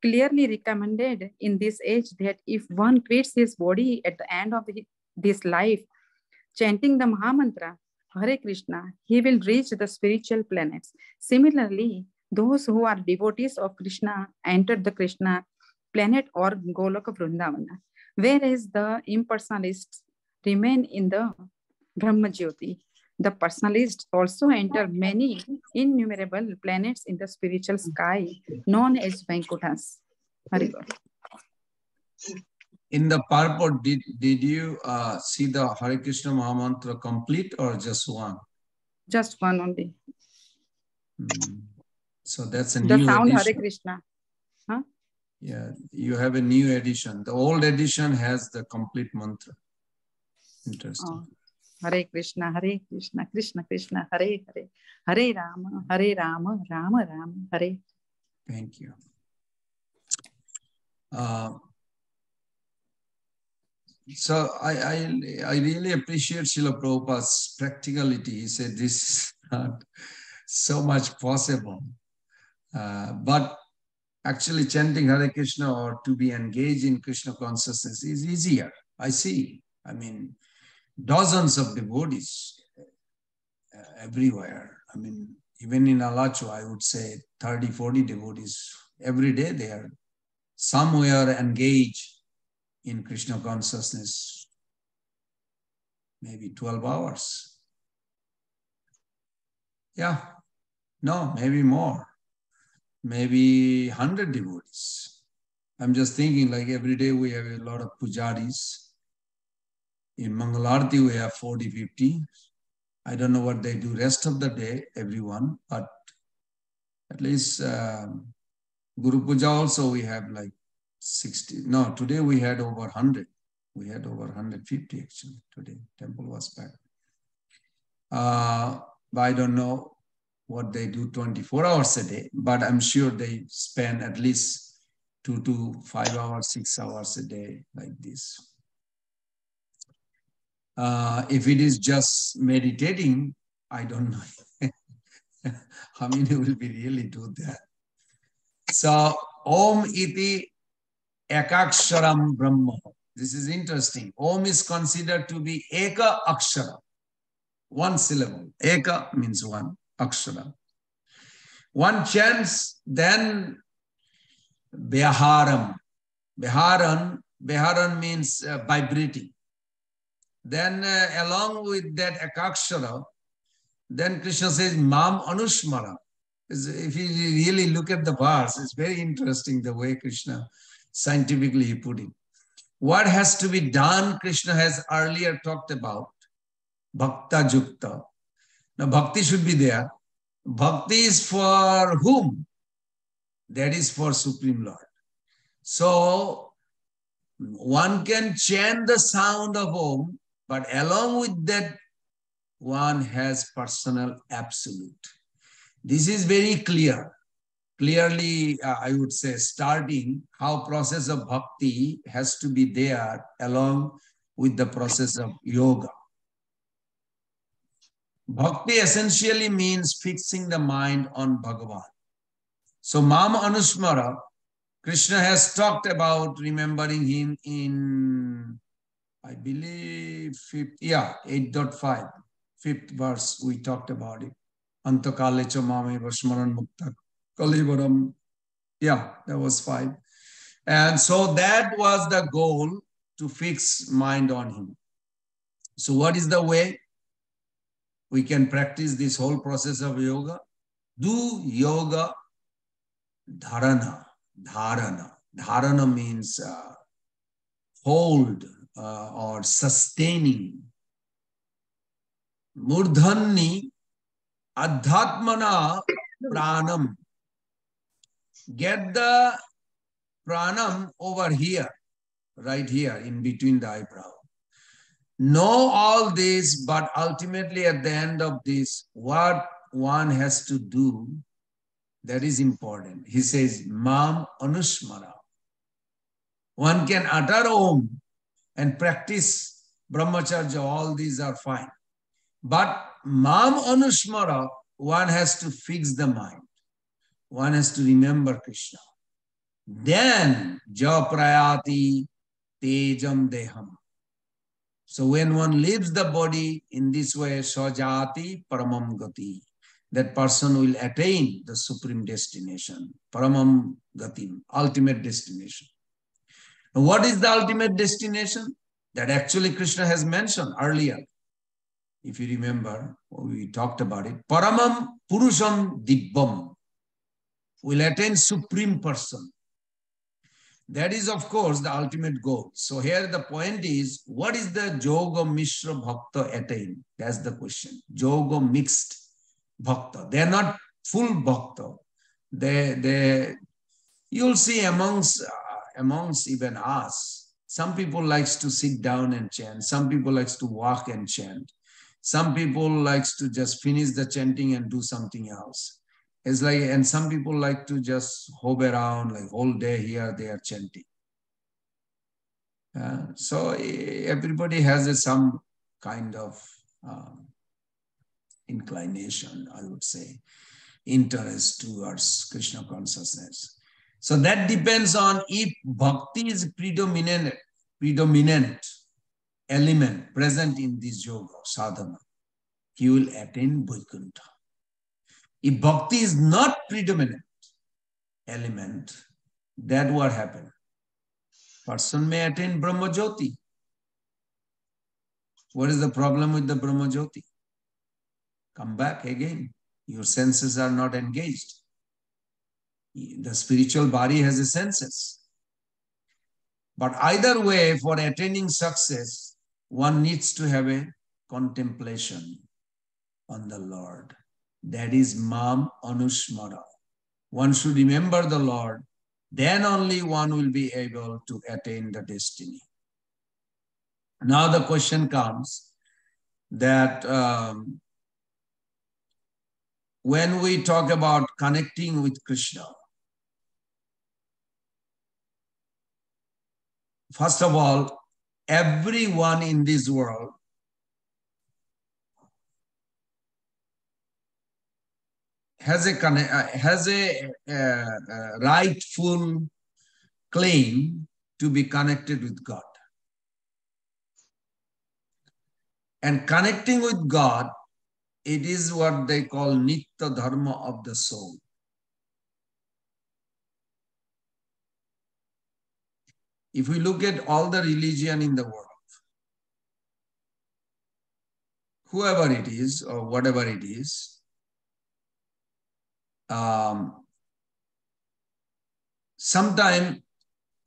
clearly recommended in this age that if one quits his body at the end of this life, chanting the Mahamantra, Hare Krishna, he will reach the spiritual planets. Similarly, those who are devotees of Krishna enter the Krishna planet or Goloka Vrindavana, whereas the impersonalists remain in the Brahma Jyoti. The personalists also enter many innumerable planets in the spiritual sky, known as Vaikutas. Haribol. In the purport, did you see the Hare Krishna Mahamantra complete or just one? Just one only. So that's a the new sound edition. Hare Krishna. Huh? Yeah, you have a new edition. The old edition has the complete mantra. Interesting. Oh. Hare Krishna, Krishna Krishna, Hare Hare, Hare Rama, Rama Rama, Hare. Thank you. So I really appreciate Srila Prabhupada's practicality. He said this is not so much possible. But actually chanting Hare Krishna or to be engaged in Krishna consciousness is easier. I see. I mean, dozens of devotees everywhere. I mean, even in Alacho, I would say 30, 40 devotees. Every day they are somewhere engaged in Krishna consciousness, maybe 12 hours. Yeah, no, maybe more. Maybe 100 devotees. I'm just thinking like every day we have a lot of pujaris. In Mangalarti, we have 40, 50. I don't know what they do rest of the day, everyone, but at least Guru Puja also we have like 60. No, today we had over 100. We had over 150 actually today. Temple was packed. But I don't know what they do 24 hours a day, but I'm sure they spend at least 2 to 5 hours, 6 hours a day like this. If it is just meditating, I don't know how many will be really do that. So, Om iti ekaksharam brahma. This is interesting. Om is considered to be eka akshara, one syllable. Eka means one, akshara. One chants, then Beharam. Beharan means vibrating. Then along with that ekakshara, then Krishna says Mam Anushmara. If you really look at the verse, it's very interesting the way Krishna scientifically he put it. What has to be done, Krishna has earlier talked about, bhakta jukta. Now, bhakti should be there. Bhakti is for whom? That is for Supreme Lord. So, one can chant the sound of Om, but along with that, one has personal absolute. This is very clear. Clearly, I would say, starting how process of bhakti has to be there along with the process of yoga. Bhakti essentially means fixing the mind on Bhagavan. So, Mam Anusmara, Krishna has talked about remembering him in, I believe, 8.5, fifth verse, we talked about it. Antakale cha mame vasmaran mukta kalivaram. Yeah, that was 5. And so that was the goal, to fix mind on him. So what is the way we can practice this whole process of yoga? Do yoga dharana. Dharana. Dharana means hold or sustaining. Murdhanni adhatmana pranam. Get the pranam over here, right here in between the eyebrow. Know all this, but ultimately at the end of this, what one has to do, that is important. He says, Mam Anusmara. One can utter Om and practice Brahmacharya, all these are fine. But Mam Anusmara, one has to fix the mind. One has to remember Krishna. Then, Ja Prayati Tejam Deham. So when one leaves the body in this way, Sajati Paramam Gati, that person will attain the supreme destination, Paramam Gatim, ultimate destination. Now, what is the ultimate destination? That actually Krishna has mentioned earlier. If you remember, we talked about it. Paramam Purusham Dibbam will attain supreme person. That is, of course, the ultimate goal. So here the point is, what is the Yoga Mishra Bhakta attain? That's the question. Yoga mixed Bhakta. They are not full Bhakta. You'll see amongst even us, some people likes to sit down and chant. Some people likes to walk and chant. Some people likes to just finish the chanting and do something else. It's like, and some people like to just hover around like whole day here, they are chanting. So everybody has some kind of inclination, I would say, interest towards Krishna consciousness. So that depends on if bhakti is predominant element present in this yoga sadhana, he will attain Vaikuntha. If bhakti is not predominant element, that what happen? Person may attain Brahma Jyoti. What is the problem with the Brahma Jyoti? Come back again. Your senses are not engaged. The spiritual body has a senses. But either way, for attaining success, one needs to have a contemplation on the Lord. That is Mam Anusmara. One should remember the Lord, then only one will be able to attain the destiny. Now the question comes that when we talk about connecting with Krishna, first of all, everyone in this world has a rightful claim to be connected with God. And connecting with God, it is what they call Nitya Dharma of the soul. If we look at all the religion in the world, whoever it is or whatever it is, Sometimes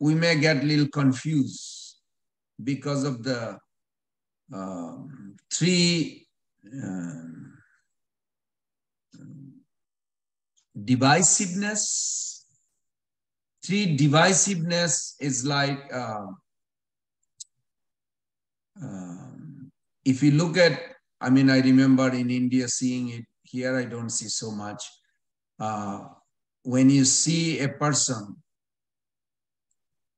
we may get a little confused because of the three divisiveness. Three divisiveness is like, if you look at, I mean, I remember in India seeing it. Here I don't see so much. When you see a person,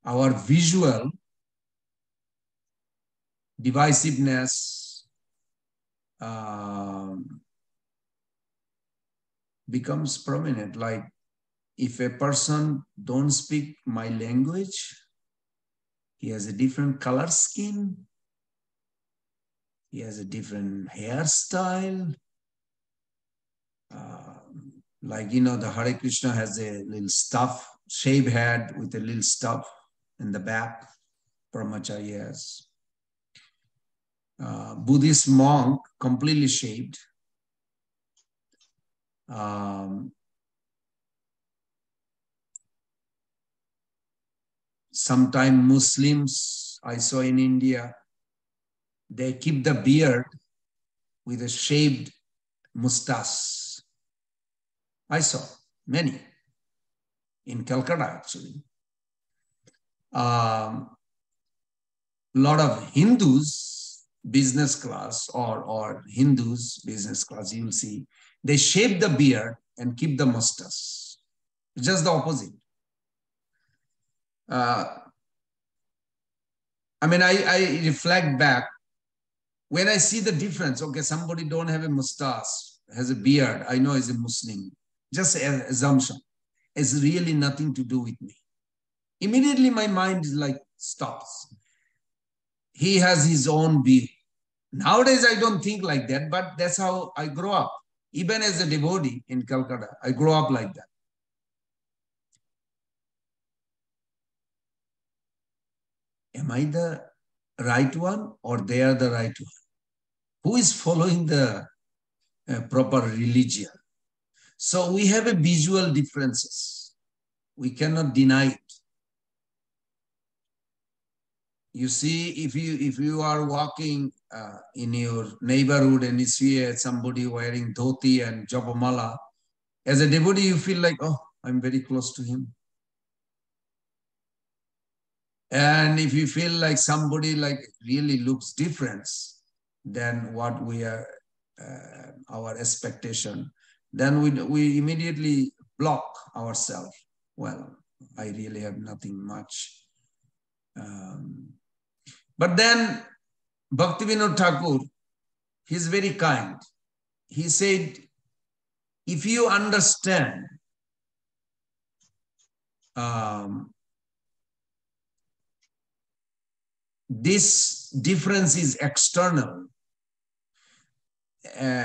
our visual divisiveness becomes prominent. Like if a person don't speak my language, he has a different color skin, he has a different hairstyle. Like, you know, the Hare Krishna has a little stuff, shaved head with a little stuff in the back, brahmacharyas. Buddhist monk, completely shaved. Sometimes Muslims, I saw in India, they keep the beard with a shaved mustache. I saw many in Calcutta, actually. A lot of Hindus, business class, or Hindus, business class, you'll see, they shave the beard and keep the mustache. Just the opposite. I mean, I reflect back. When I see the difference, okay, somebody don't have a mustache, has a beard, I know is a Muslim. Just an assumption. It's really nothing to do with me. Immediately my mind is like stops. He has his own view. Nowadays I don't think like that, but that's how I grow up. Even as a devotee in Calcutta, I grew up like that. Am I the right one or they are the right one? Who is following the proper religion? So we have a visual differences. We cannot deny it. You see, if you are walking in your neighborhood and you see somebody wearing dhoti and japamala, as a devotee, you feel like, oh, I'm very close to him. And if you feel like somebody like really looks different than what we are, our expectation, then we immediately block ourselves. Well, I really have nothing much. But then Bhaktivinoda Thakur, he's very kind. He said, if you understand this difference is external,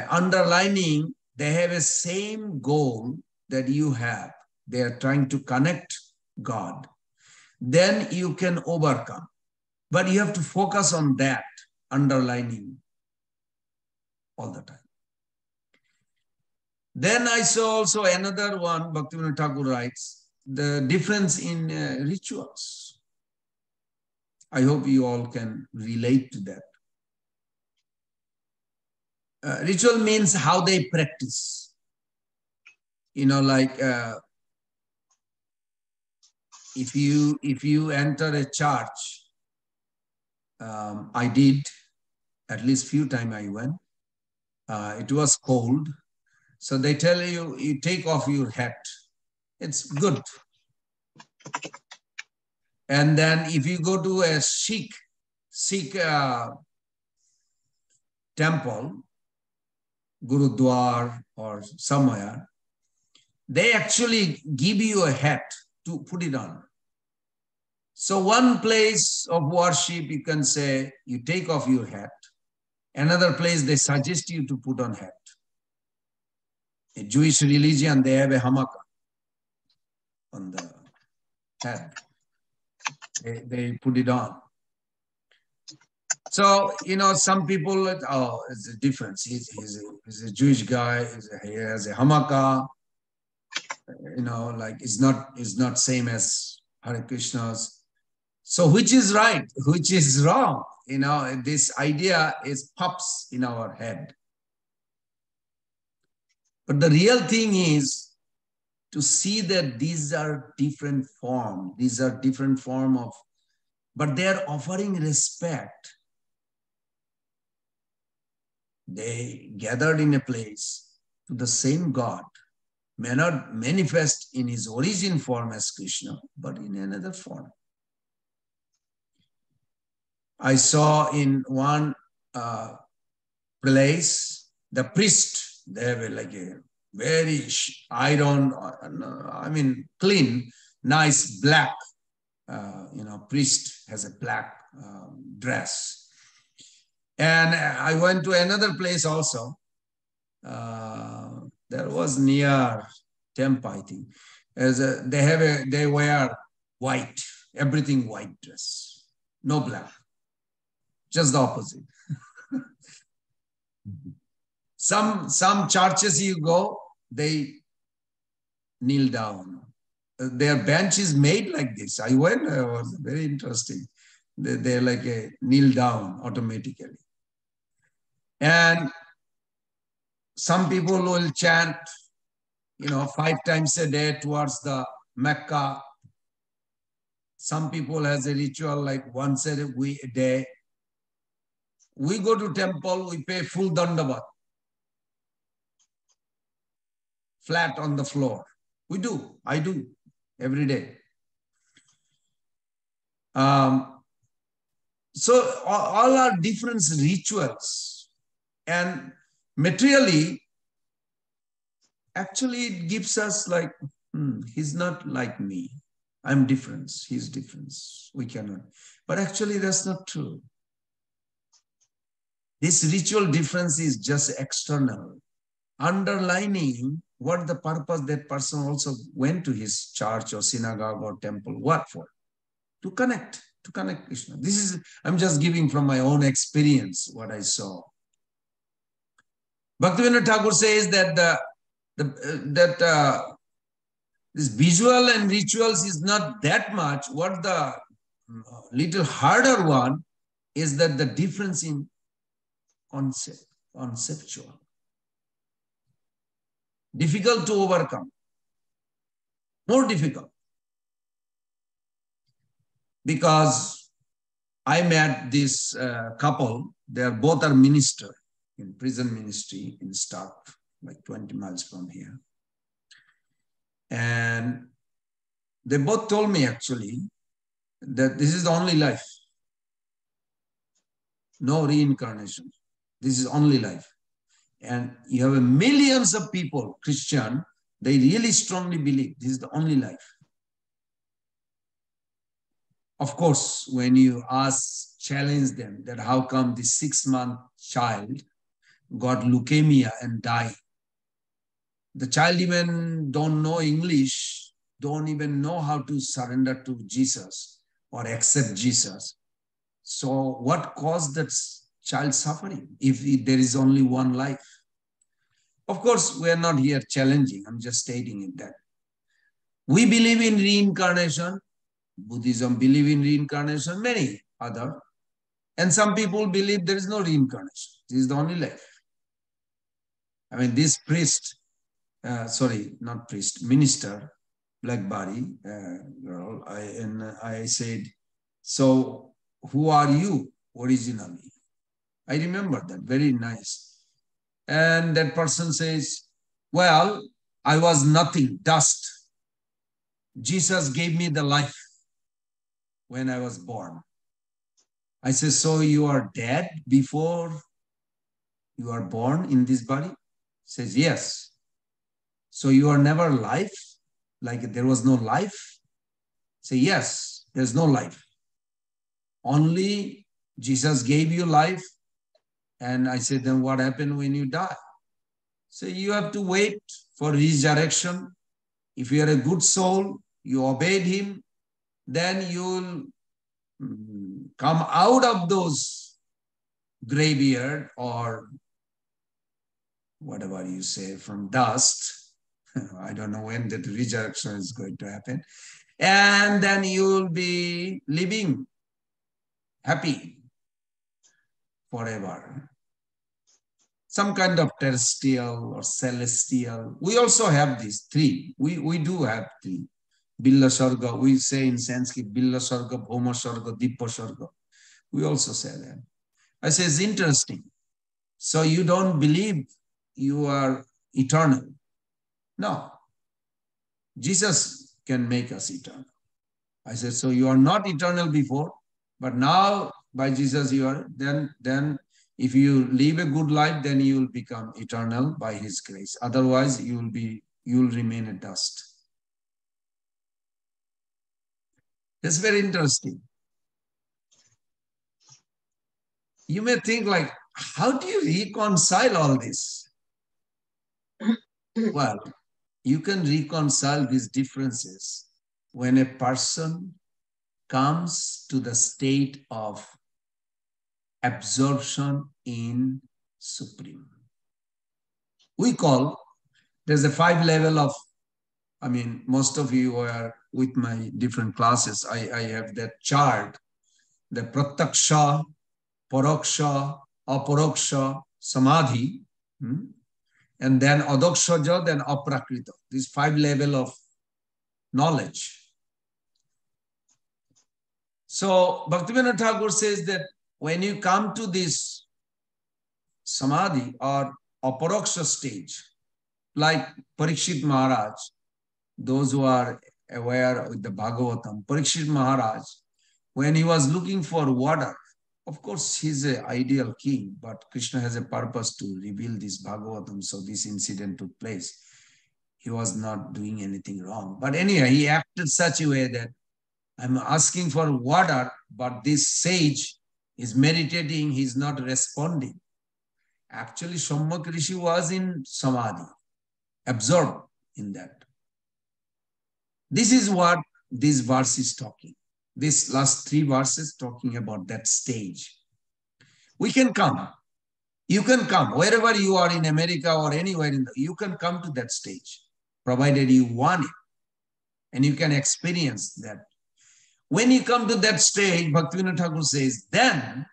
underlining they have a same goal that you have. They are trying to connect God. Then you can overcome. But you have to focus on that underlining all the time. Then I saw also another one, Bhaktivinoda Thakur writes, the difference in rituals. I hope you all can relate to that. Ritual means how they practice. You know, like if you enter a church, I did, at least few times I went. It was cold. So they tell you, you take off your hat. It's good. And then if you go to a Sikh temple, Gurudwar or somewhere, they actually give you a hat to put it on. So one place of worship, you can say, you take off your hat. Another place, they suggest you to put on hat. A Jewish religion, they have a hamaka on the head. They put it on. So, you know, some people, oh, it's a difference. He's a Jewish guy, he has a hamaka. like it's not same as Hare Krishna's. So which is right, which is wrong? This idea is pops in our head. But the real thing is to see that these are different form. These are different form of, but they are offering respect. They gathered in a place to the same God, may not manifest in his origin form as Krishna, but in another form. I saw in one place, the priest, they were like a very iron, clean, nice black, priest has a black dress. And I went to another place also. There was near Temple, I think. They wear white, everything white dress, no black, just the opposite. Some churches you go, they kneel down. Their bench is made like this. I went, it was very interesting. They're like a kneel down automatically. And some people will chant, 5 times a day towards the Mecca. Some people has a ritual like once a day. We go to temple, we pay full dandavat, flat on the floor. We do, I do, every day. So all are different rituals. And materially, actually it gives us like, he's not like me. I'm different, he's different. We cannot. But actually that's not true. This ritual difference is just external, underlining what the purpose that person also went to his church or synagogue or temple. What for? To connect Krishna. I'm just giving from my own experience what I saw. Bhaktivinoda Thakur says that this visual and rituals is not that much. What the little harder one is that the difference in conceptual. Difficult to overcome. More difficult. Because I met this couple, both are minister in prison ministry in Stark, like 20 miles from here. And they both told me actually that this is the only life. No reincarnation. This is only life. And you have millions of people, Christian, they really strongly believe this is the only life. Of course, when you challenge them that how come this 6-month child got leukemia and died. The child even don't know English, don't even know how to surrender to Jesus or accept Jesus. So what caused that child suffering if there is only one life? Of course, we are not here challenging. I'm just stating it that we believe in reincarnation. Buddhism believe in reincarnation, many other. And some people believe there is no reincarnation. This is the only life. I mean, this priest, minister, Blackberry girl, I said, so who are you originally? I remember that, very nice. And that person says, well, I was nothing, dust. Jesus gave me the life when I was born. I said, so you are dead before you are born in this body? He says, yes. So you are never life? Like there was no life? Say, yes, there's no life. Only Jesus gave you life. And I said, then what happened when you die? So you have to wait for resurrection. If you are a good soul, you obeyed him, then you'll come out of those graveyard or whatever you say from dust I don't know when that resurrection is going to happen. And then you will be living happy forever. Some kind of terrestrial or celestial. We also have these three. We do have three. Billa Sarga, we say in Sanskrit, Billa Sarga, Bhoma Sarga, Dippa Sarga. We also say that. I say it's interesting. So you don't believe you are eternal. No. Jesus can make us eternal. I said, so you are not eternal before, but now by Jesus you are, then if you live a good life, then you will become eternal by his grace. Otherwise, you will remain a dust. That's very interesting. You may think like, how do you reconcile all this? Well, you can reconcile these differences when a person comes to the state of absorption in Supreme. We call, there's a 5 level of, I mean, most of you are with my different classes. I have that chart, the Pratyaksha, Paroksha, Aparoksha, Samadhi, and then Adokshaja, then Aprakrita. These 5 level of knowledge. So Bhaktivinoda Thakur says that when you come to this Samadhi or Aparoksha stage, like Parikshit Maharaj, those who are aware with the Bhagavatam, Parikshit Maharaj, when he was looking for water, of course, he's an ideal king, but Krishna has a purpose to reveal this Bhagavatam, so this incident took place. He was not doing anything wrong. But anyway, he acted such a way that I'm asking for water, but this sage is meditating, he's not responding. Actually, Shambhak Rishi was in Samadhi, absorbed in that. This is what this verse is talking. This last 3 verses talking about that stage. We can come. You can come. Wherever you are in America or anywhere, you can come to that stage, provided you want it. And you can experience that. When you come to that stage, Bhaktivinoda Thakur says, then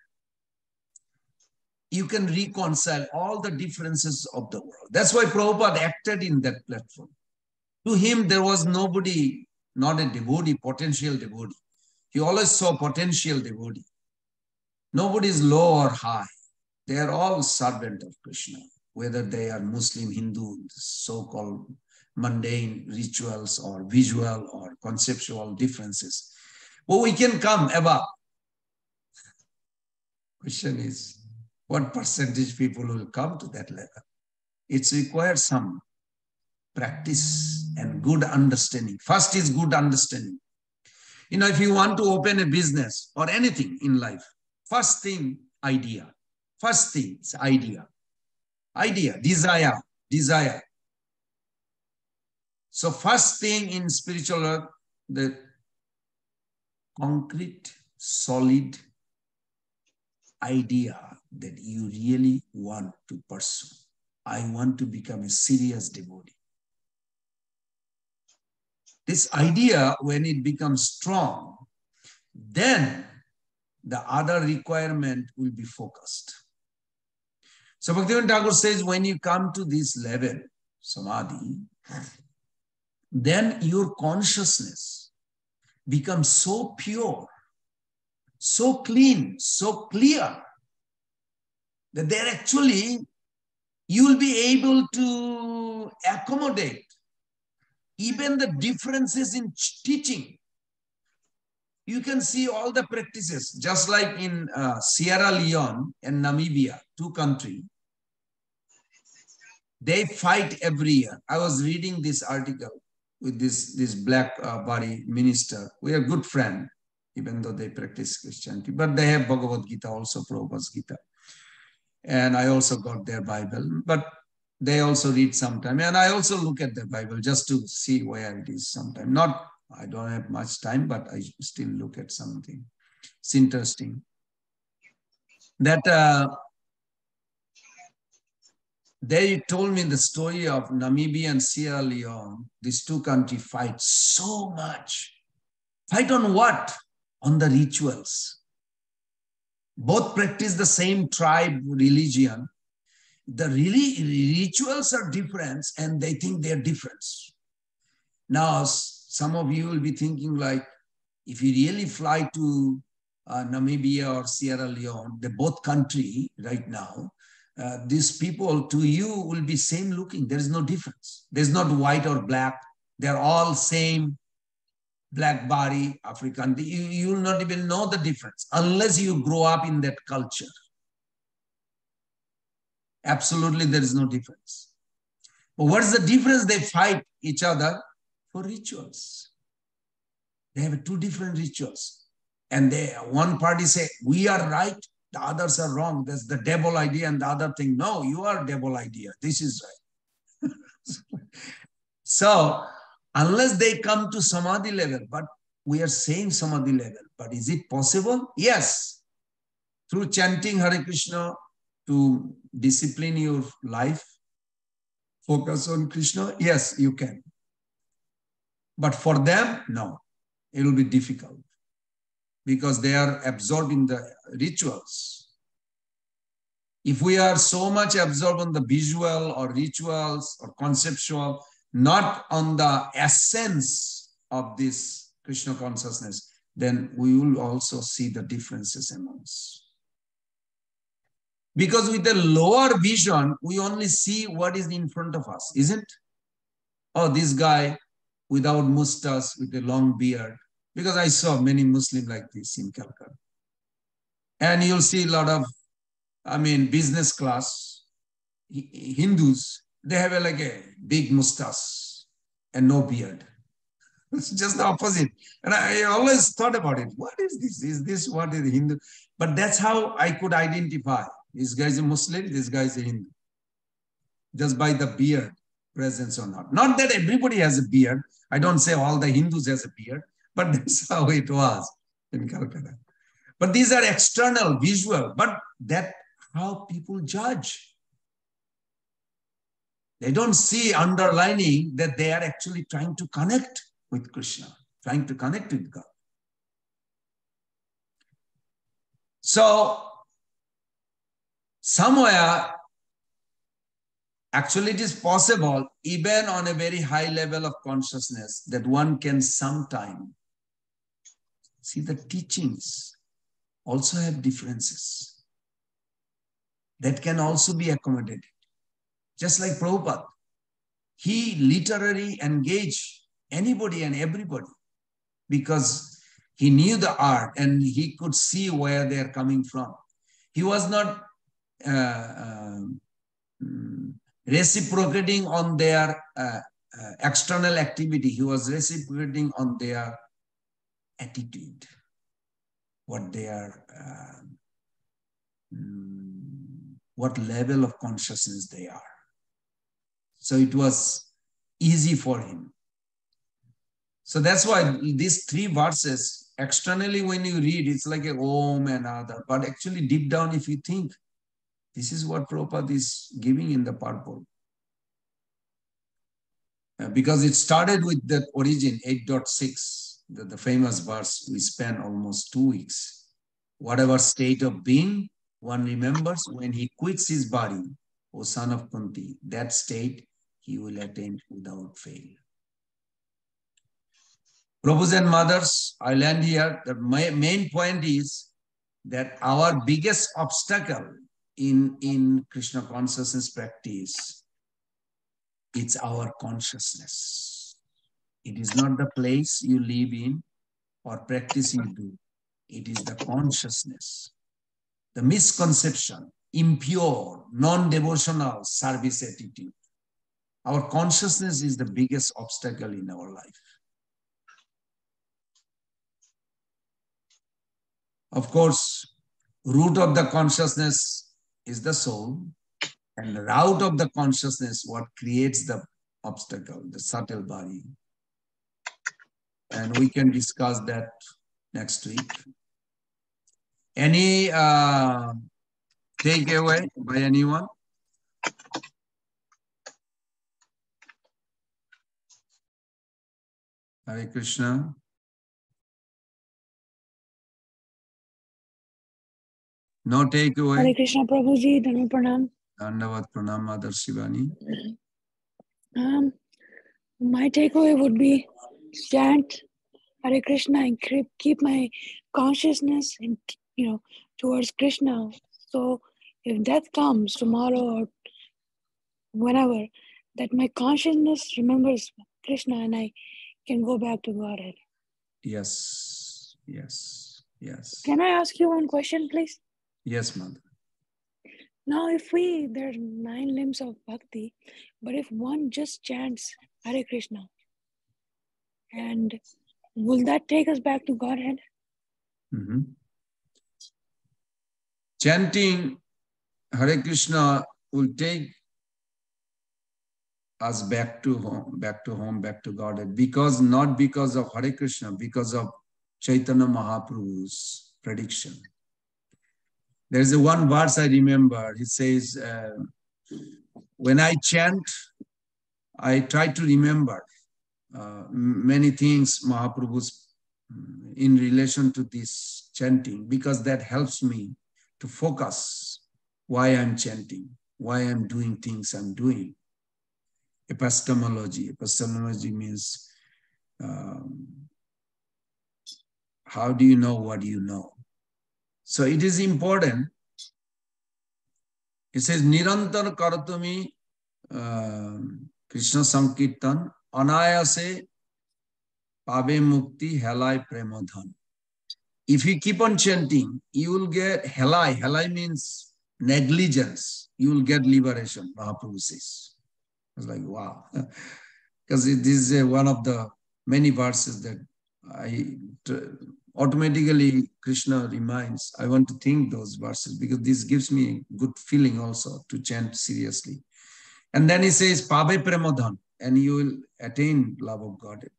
you can reconcile all the differences of the world. That's why Prabhupada acted in that platform. To him, there was nobody, not a devotee, potential devotee. He always saw potential devotee. Nobody is low or high. They are all servant of Krishna, whether they are Muslim, Hindu, so-called mundane rituals or visual or conceptual differences. But we can come above. Question is, what percentage people will come to that level? It's required some practice and good understanding. First is good understanding. You know, if you want to open a business or anything in life, first thing, idea. First thing is idea. Idea, desire. So first thing in spiritual work, the concrete, solid idea that you really want to pursue. I want to become a serious devotee. This idea, when it becomes strong, then the other requirement will be focused. So Bhaktivinoda Thakur says, when you come to this level, Samadhi, then your consciousness becomes so pure, so clean, so clear, that there actually you will be able to accommodate even the differences in teaching. You can see all the practices, just like in Sierra Leone and Namibia, 2 countries. They fight every year. I was reading this article with this black body minister. We are good friends, even though they practice Christianity. But they have Bhagavad Gita, also Prabhupada's Gita. And I also got their Bible. But they also read sometime. And I also look at the Bible just to see where it is sometime. Not, I don't have much time, but I still look at something. It's interesting. That They told me the story of Namibia and Sierra Leone. These two countries fight so much. Fight on what? On the rituals. Both practice the same tribe religion. The rituals are different and they think they're different. Now, some of you will be thinking like, if you really fly to Namibia or Sierra Leone, they're both country right now, these people to you will be same looking. There is no difference. There's not white or black. They're all same black body, African. You will not even know the difference unless you grow up in that culture. Absolutely, there is no difference. But what's the difference? They fight each other for rituals. They have two different rituals. And one party say, we are right, the others are wrong. That's the devil idea. And the other thing, no, you are devil idea. This is right. So, unless they come to Samadhi level, but we are saying Samadhi level, but is it possible? Yes. Through chanting Hare Krishna to discipline your life, focus on Krishna, yes, you can. But for them, no, it will be difficult because they are absorbed in the rituals. If we are so much absorbed on the visual or rituals or conceptual, not on the essence of this Krishna consciousness, then we will also see the differences among us. Because with the lower vision, we only see what is in front of us, isn't? Oh, this guy without mustache, with a long beard. Because I saw many Muslims like this in Calcutta. And you'll see a lot of, business class Hindus, they have like a big mustache and no beard. It's just the opposite. And I always thought about it. What is this? Is this what is Hindu? But that's how I could identify. This guy is a Muslim, this guy is a Hindu. Just by the beard presence or not. Not that everybody has a beard. I don't say all the Hindus has a beard, but that's how it was in Calcutta. But these are external, visual, but that's how people judge. They don't see underlining that they are actually trying to connect with Krishna, trying to connect with God. So, somewhere, actually it is possible, even on a very high level of consciousness, that one can sometime see the teachings also have differences that can also be accommodated. Just like Prabhupada, he literally engaged anybody and everybody because he knew the art and he could see where they are coming from. He was not reciprocating on their external activity. He was reciprocating on their attitude, what they are, what level of consciousness they are. So it was easy for him. So that's why these three verses, externally when you read, it's like a Om and other, but actually deep down if you think, this is what Prabhupada is giving in the purport. Because it started with the origin, 8.6, the famous verse, we spent almost 2 weeks. Whatever state of being one remembers when he quits his body, O son of Kunti, that state he will attain without fail. Prabhus and mothers, I land here. The main point is that our biggest obstacle in Krishna consciousness practice, it's our consciousness. It is not the place you live in or practice you do. It is the consciousness, the misconception, impure, non-devotional service attitude. Our consciousness is the biggest obstacle in our life. Of course, root of the consciousness is the soul, and the route of the consciousness, what creates the obstacle, the subtle body. And we can discuss that next week. Any takeaway by anyone? Hare Krishna. No takeaway. Hare Krishna Prabhuji, Dhanva Pranam. Dandavat Pranam, Mother Shivani. My takeaway would be chant Hare Krishna and keep my consciousness in, towards Krishna. So if death comes tomorrow or whenever, that my consciousness remembers Krishna and I can go back to Godhead. Yes, yes, yes. Can I ask you one question, please? Yes, Mother. Now, if there are 9 limbs of bhakti, but if one just chants Hare Krishna, and will that take us back to Godhead? Mm-hmm. Chanting Hare Krishna will take us back to home, back to Godhead, not because of Hare Krishna, because of Chaitanya Mahaprabhu's prediction. There is one verse I remember. He says, when I chant, I try to remember many things Mahaprabhu's in relation to this chanting, because that helps me to focus why I'm chanting, why I'm doing things I'm doing. Epistemology. Epistemology means how do you know what you know? So it is important. It says, Nirantar karatumi Krishna Sankirtan anayase pabe mukti helai premadhan. If you keep on chanting, you will get helai. Helai means negligence. You will get liberation, Mahaprabhu says. I was like, wow. Because this is one of the many verses that automatically Krishna reminds. I want to think those verses because this gives me a good feeling also to chant seriously. And then he says, Pabe Premadhan, and you will attain love of Godhead.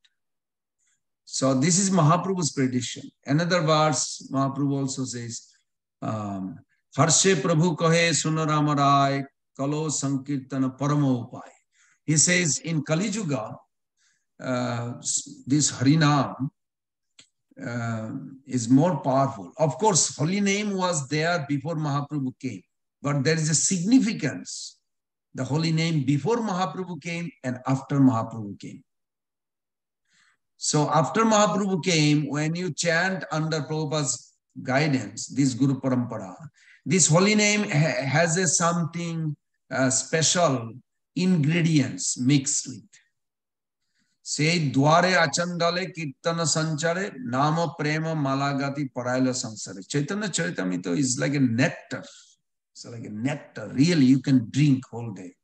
So this is Mahaprabhu's prediction. Another verse, Mahaprabhu also says, Harshe Prabhu kahe suno ramarai kalo sankirtana paramo upai. He says in Kali Yuga, this Harinam is more powerful. Of course, holy name was there before Mahaprabhu came, but there is a significance. The holy name before Mahaprabhu came and after Mahaprabhu came. So after Mahaprabhu came, when you chant under Prabhupada's guidance, this Guru Parampara, this holy name has a something special ingredients mixed with. Say dware achandale kirtana sanchare nama prema malagati paraila sansare. Chaitanya Charitamrita is like a nectar. It's like a nectar. Really, you can drink whole day.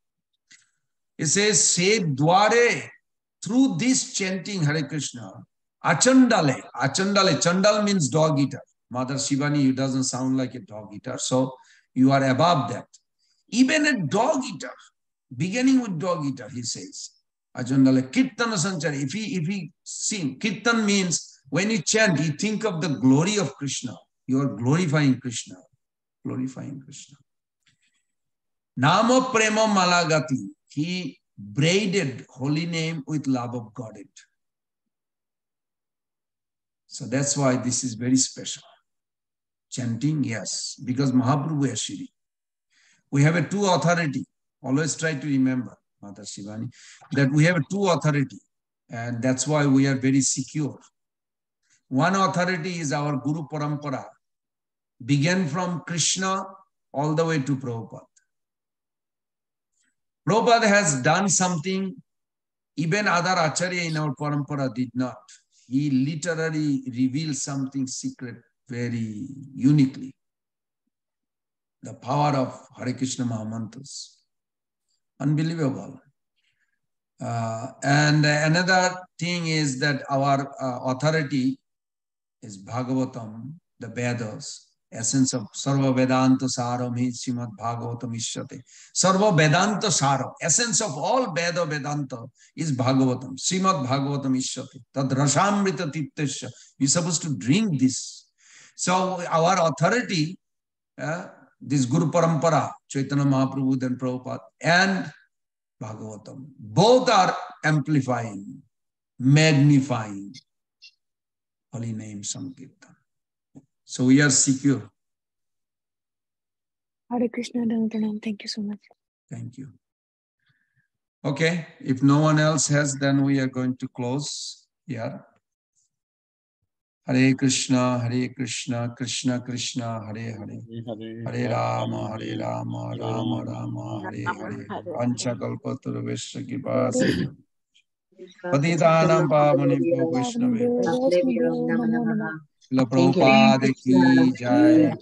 It says, say dware, through this chanting Hare Krishna, achandale. Achandale, chandal means dog eater. Mother Shivani, you doesn't sound like a dog eater. So you are above that. Even a dog eater, beginning with dog eater, he says, Achandale, kirtana sanchari. If he sing, kirtan means when you chant, you think of the glory of Krishna. You are glorifying Krishna. Glorifying Krishna. Nama prema malagati. He braided holy name with love of Godhead. So that's why this is very special. Chanting, yes, because Mahaprabhu Ashiri. We have a two authority. Always try to remember, Mata Shivani, that we have a two authority. And that's why we are very secure. One authority is our Guru Parampara. Began from Krishna all the way to Prabhupada. Prabhupada has done something even other Acharya in our Parampara did not. He literally revealed something secret very uniquely. The power of Hare Krishna Mahamantras. Unbelievable. And another thing is that our authority is Bhagavatam, the Vedas, essence of Sarva Vedanta Saram hi Srimad Bhagavatam Ishyate. Sarva Vedanta Saram, essence of all Veda Vedanta is Bhagavatam. Srimad Bhagavatam Ishyate. Tad Rasamrita Tittesha. You're supposed to drink this. So our authority, this Guru Parampara, Chaitanya Mahaprabhu, then Prabhupada, and Bhagavatam, both are amplifying magnifying holy name Sankirtan. So we are secure. Hare Krishna, Pranam. Thank you so much. Thank you. Okay, if no one else has, then we are going to close here. Hare Krishna, Krishna Krishna, Hare Hare. Hare Rama, Rama Rama, Hare Hare. Panchakalpataruvesya Kripa Sindhu. Patitanam Pavanebhyo Vaishnavebhyo. Srila Prabhupada ki jai.